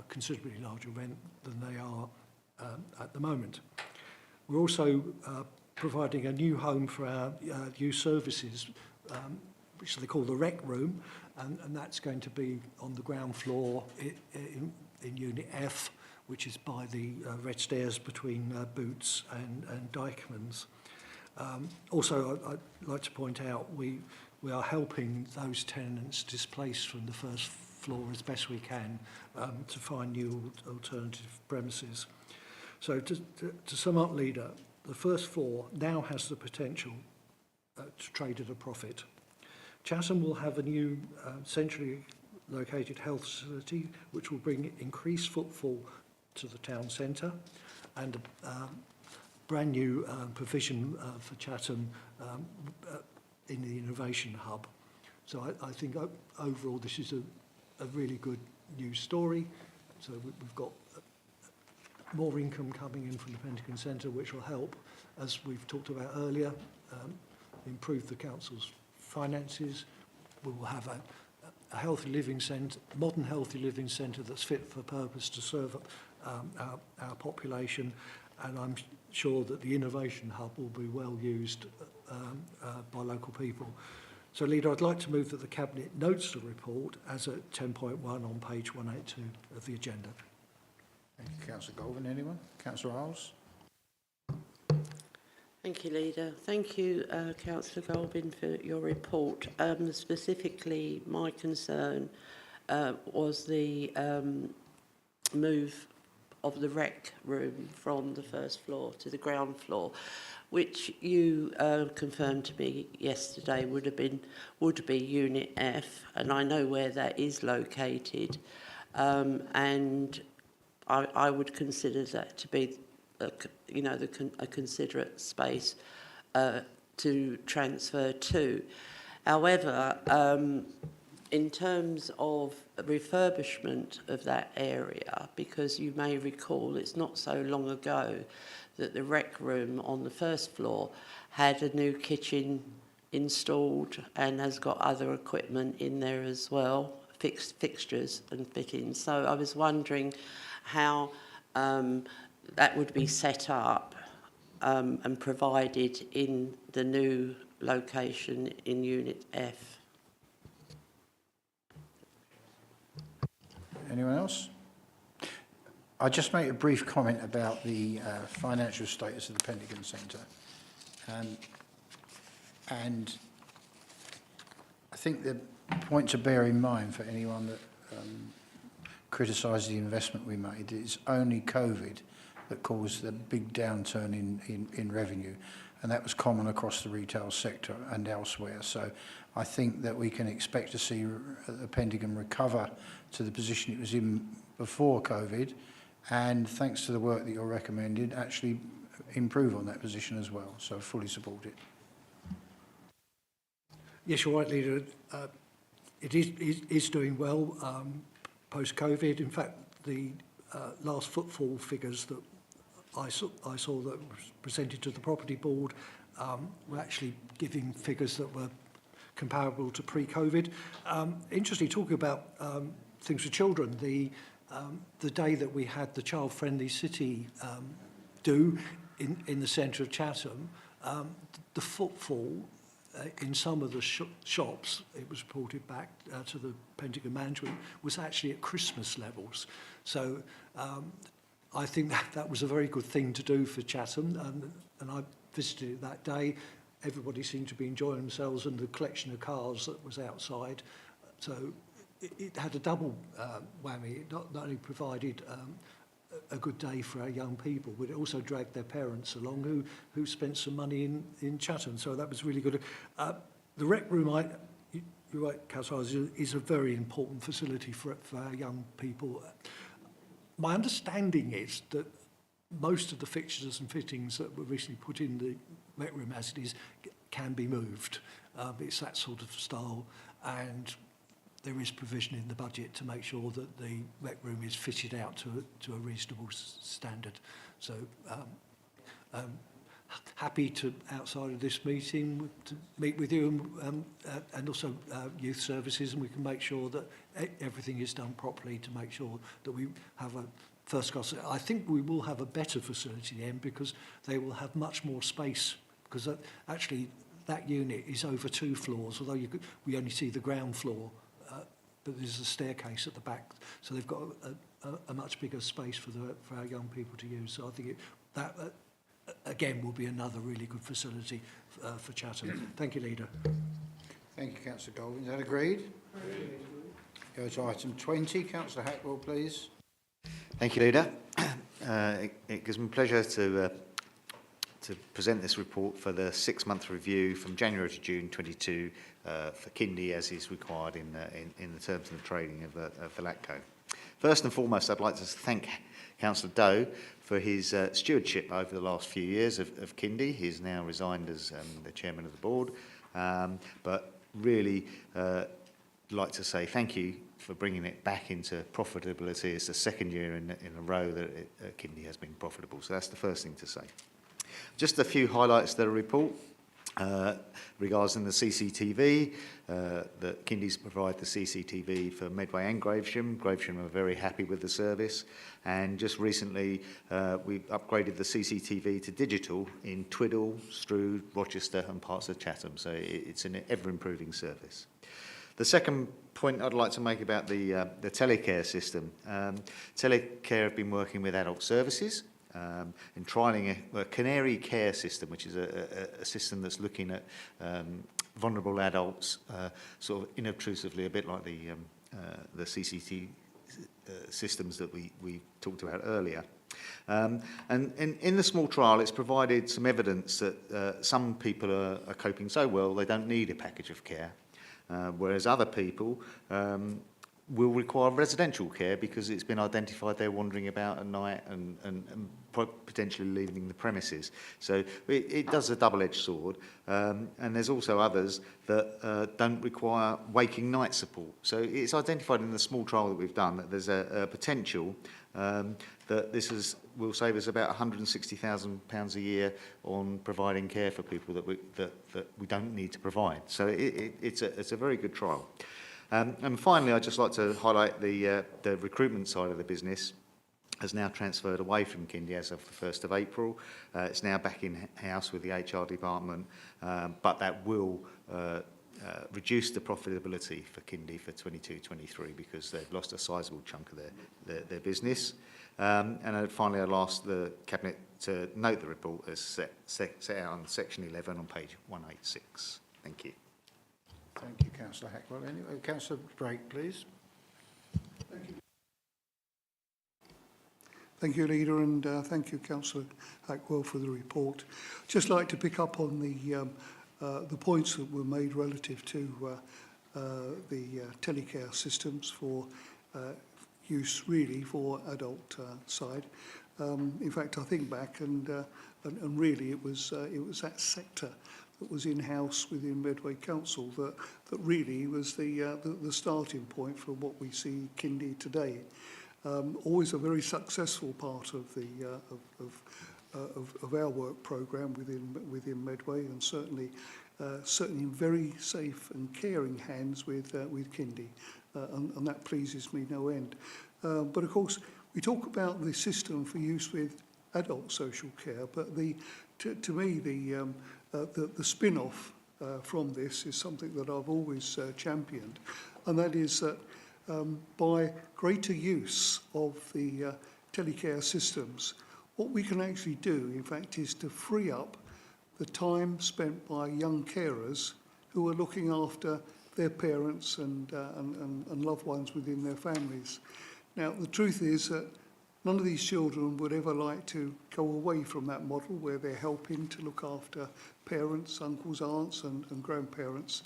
S5: considerably larger rent than they are at the moment. We're also providing a new home for our youth services which they call the rec room, and that's going to be on the ground floor in Unit F, which is by the red stairs between Boots and Dykman's. Also, I'd like to point out we are helping those tenants displaced from the first floor as best we can to find new alternative premises. So to sum up, Leader, the first floor now has the potential to trade at a profit. Chatham will have a new centrally located health facility which will bring increased footfall to the town centre, and a brand new provision for Chatham in the innovation hub. So I think overall this is a really good news story. So we've got more income coming in from the Pentagon Centre, which will help, as we've talked about earlier, improve the council's finances. We will have a healthy living centre, modern healthy living centre that's fit for purpose to serve our population, and I'm sure that the innovation hub will be well used by local people. So, Leader, I'd like to move that the Cabinet notes the report as at 10.1 on page 182 of the agenda.
S1: Thank you, Councillor Goldman. Anyone? Councillor Isles?
S6: Thank you, Leader. Thank you, Councillor Goldman, for your report. Specifically, my concern was the move of the rec room from the first floor to the ground floor, which you confirmed to me yesterday would be Unit F, and I know where that is located, and I would consider that to be a considerate space to transfer to. However, in terms of refurbishment of that area, because you may recall it's not so long ago that the rec room on the first floor had a new kitchen installed and has got other equipment in there as well, fixtures and fittings. So I was wondering how that would be set up and provided in the new location in Unit F.
S1: Anyone else? I'll just make a brief comment about the financial status of the Pentagon Centre. And I think the point to bear in mind for anyone that criticises the investment we made is only COVID that caused the big downturn in revenue, and that was common across the retail sector and elsewhere. So I think that we can expect to see the Pentagon recover to the position it was in before COVID, and thanks to the work that you're recommending, actually improve on that position as well. So fully support it.
S5: Yes, you're right, Leader. It is doing well post-COVID. In fact, the last footfall figures that I saw that was presented to the Property Board were actually giving figures that were comparable to pre-COVID. Interestingly, talking about things for children, the day that we had the child-friendly city do in the centre of Chatham, the footfall in some of the shops, it was reported back to the Pentagon management, was actually at Christmas levels. So I think that was a very good thing to do for Chatham, and I visited it that day. Everybody seemed to be enjoying themselves, and the collection of cars that was outside. So it had a double whammy. It not only provided a good day for our young people, but it also dragged their parents along who spent some money in Chatham. So that was really good. The rec room, you're right, Councillor, is a very important facility for our young people. My understanding is that most of the fixtures and fittings that were recently put in the rec room as it is can be moved. It's that sort of style, and there is provision in the budget to make sure that the rec room is fitted out to a reasonable standard. So happy to, outside of this meeting, to meet with you and also youth services, and we can make sure that everything is done properly to make sure that we have a first class. I think we will have a better facility then, because they will have much more space, because actually that unit is over 2 floors, although we only see the ground floor, but there's a staircase at the back, so they've got a much bigger space for our young people to use. So I think that again will be another really good facility for Chatham. Thank you, Leader.
S1: Thank you, Councillor Golding. Is that agreed? Agreed. Go to item 20. Councillor Hackwell, please.
S7: Thank you, Leader. It gives me pleasure to present this report for the 6-month review from January to June 22 for Kyndi, as is required in the terms of the trading of the LATCO. First and foremost, I'd like to thank Councillor Doe for his stewardship over the last few years of Kyndi. He's now resigned as the chairman of the board, but really like to say thank you for bringing it back into profitability. It's the second year in a row that Kyndi has been profitable. So that's the first thing to say. Just a few highlights of the report regarding the CCTV. That Kyndi's provide the CCTV for Medway and Gravesham. Gravesham are very happy with the service. And just recently, we've upgraded the CCTV to digital in Twiddle, Strood, Rochester and parts of Chatham. So it's an ever-improving service. The second point I'd like to make about the telecare system. Telecare have been working with adult services in trialling a Canary care system, which is a system that's looking at vulnerable adults sort of inobtrusively, a bit like the CCTV systems that we talked about earlier. And in the small trial, it's provided some evidence that some people are coping so well they don't need a package of care, whereas other people will require residential care because it's been identified they're wandering about at night and potentially leaving the premises. So it does a double-edged sword. And there's also others that don't require waking night support. So it's identified in the small trial that we've done that there's a potential that will save us about £160,000 a year on providing care for people that we don't need to provide. So it's a very good trial. And finally, I'd just like to highlight the recruitment side of the business has now transferred away from Kyndi as of the 1st of April. It's now back in-house with the HR department, but that will reduce the profitability for Kyndi for 22-23 because they've lost a sizable chunk of their business. And finally, I'll ask the Cabinet to note the report as set out on section 11 on page 186. Thank you.
S1: Thank you, Councillor Hackwell. Anyway, Councillor Brake, please.
S4: Thank you, Leader, and thank you, Councillor Hackwell, for the report. Just like to pick up on the points that were made relative to the telecare systems for use really for adult side. In fact, I think back and really it was that sector that was in-house within Medway Council that really was the starting point for what we see Kyndi today. Always a very successful part of the of our work programme within Medway, and certainly in very safe and caring hands with Kyndi, and that pleases me no end. But of course, we talk about the system for use with adult social care, but to me the spin-off from this is something that I've always championed, and that is that by greater use of the telecare systems, what we can actually do, in fact, is to free up the time spent by young carers who are looking after their parents and loved ones within their families. Now, the truth is that none of these children would ever like to go away from that model where they're helping to look after parents, uncles, aunts and grandparents.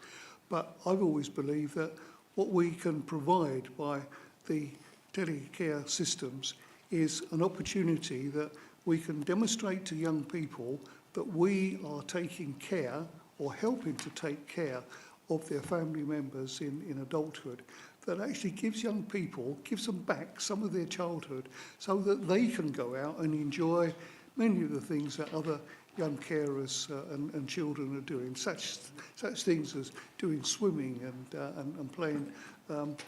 S4: But I've always believed that what we can provide by the telecare systems is an opportunity that we can demonstrate to young people that we are taking care or helping to take care of their family members in adulthood. That actually gives young people, gives them back some of their childhood so that they can go out and enjoy many of the things that other young carers and children are doing, such things as doing swimming and playing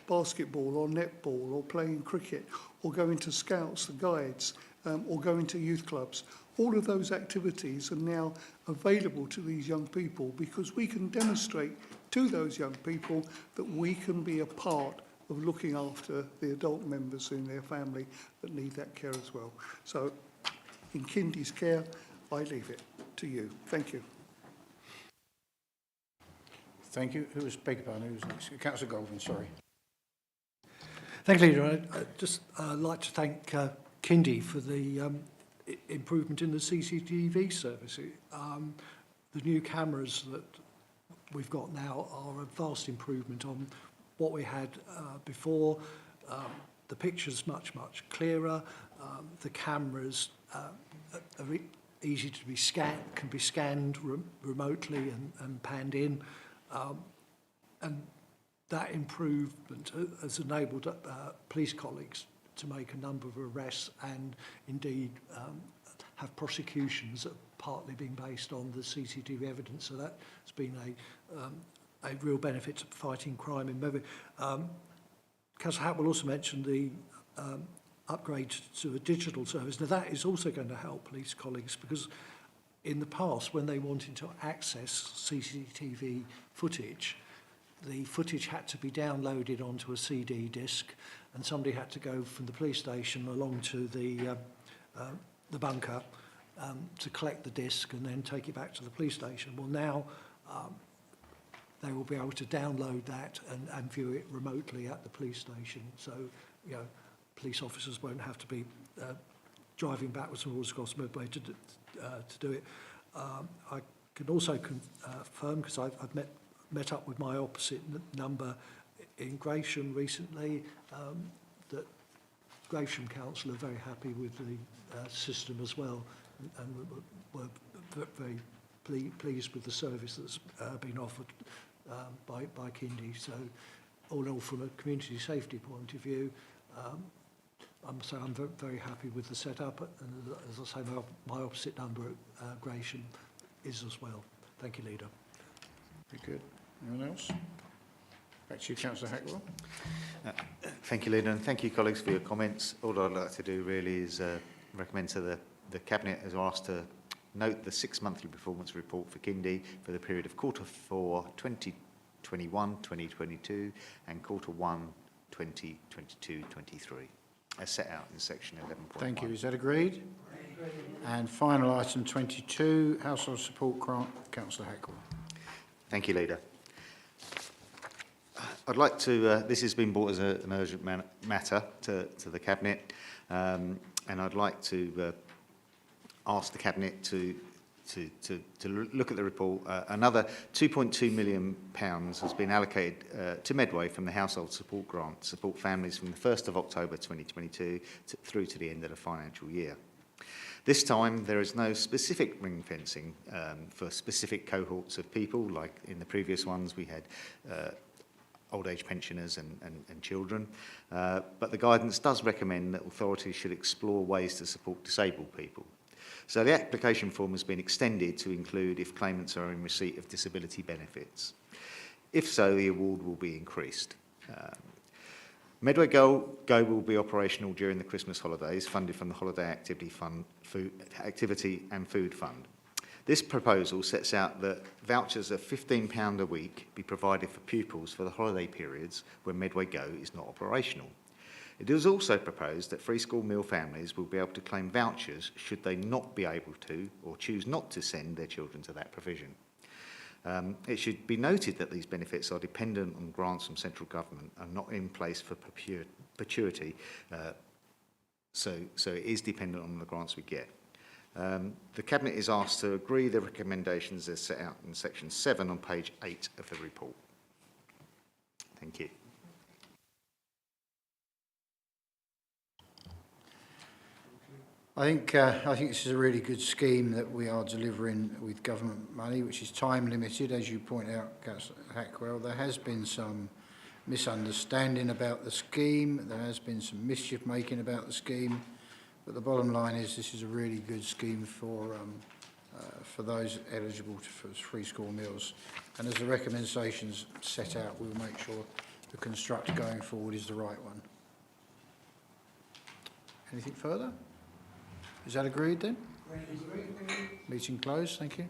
S4: basketball or netball or playing cricket or going to scouts, the guides, or going to youth clubs. All of those activities are now available to these young people because we can demonstrate to those young people that we can be a part of looking after the adult members in their family that need that care as well. So in Kyndi's care, I leave it to you. Thank you.
S1: Thank you. Who was speaking? Who was next? Councillor Golding, sorry.
S5: Thank you, Leader. I'd just like to thank Kyndi for the improvement in the CCTV service. The new cameras that we've got now are a vast improvement on what we had before. The picture's much clearer. The cameras are easy to be scanned, can be scanned remotely and panned in. And that improvement has enabled police colleagues to make a number of arrests and indeed have prosecutions that have partly been based on the CCTV evidence. So that's been a real benefit to fighting crime in Medway. Councillor Hack will also mention the upgrade to a digital service. Now that is also going to help police colleagues because in the past when they wanted to access CCTV footage, the footage had to be downloaded onto a CD disc and somebody had to go from the police station along to the bunker to collect the disc and then take it back to the police station. Well, now they will be able to download that and view it remotely at the police station. So, you know, police officers won't have to be driving backwards and forwards across Medway to do it. I can also confirm, because I've met up with my opposite number in Gresham recently, that Gresham Council are very happy with the system as well, and were very pleased with the service that's been offered by Kyndi. So, all in all, from a community safety point of view, I'm very happy with the setup, and as I say, my opposite number at Gresham is as well. Thank you, Leader.
S1: Very good. Anyone else? Back to you, Councillor Hackwell.
S7: Thank you, Leader, and thank you, colleagues, for your comments. All I'd like to do really is recommend to the Cabinet as asked to note the 6 monthly performance report for Kyndi for the period of Q4 2021-2022 and Q1 2022-23, as set out in section 11.1.
S1: Thank you. Is that agreed? And final item 22, household support grant. Councillor Hackwell.
S7: Thank you, Leader. I'd like to, this has been brought as an urgent matter to the Cabinet, and I'd like to ask the Cabinet to look at the report. Another £2.2 million has been allocated to Medway from the household support grant to support families from the 1st of October 2022 through to the end of the financial year. This time, there is no specific ring fencing for specific cohorts of people, like in the previous ones we had old age pensioners and children, but the guidance does recommend that authorities should explore ways to support disabled people. So the application form has been extended to include if claimants are in receipt of disability benefits. If so, the award will be increased. Medway Go will be operational during the Christmas holidays, funded from the Holiday Activity and Food Fund. This proposal sets out that vouchers of £15 a week be provided for pupils for the holiday periods when Medway Go is not operational. It is also proposed that free school meal families will be able to claim vouchers should they not be able to or choose not to send their children to that provision. It should be noted that these benefits are dependent on grants from central government and not in place for perpetuity, so it is dependent on the grants we get. The Cabinet is asked to agree the recommendations as set out in section 7 on page 8 of the report. Thank you.
S1: I think this is a really good scheme that we are delivering with government money, which is time limited, as you point out, Councillor Hackwell. There has been some misunderstanding about the scheme. There has been some mischief making about the scheme. But the bottom line is this is a really good scheme for those eligible for free school meals. And as the recommendations set out, we will make sure the construct going forward is the right one. Anything further? Is that agreed then? Meeting closed, thank you.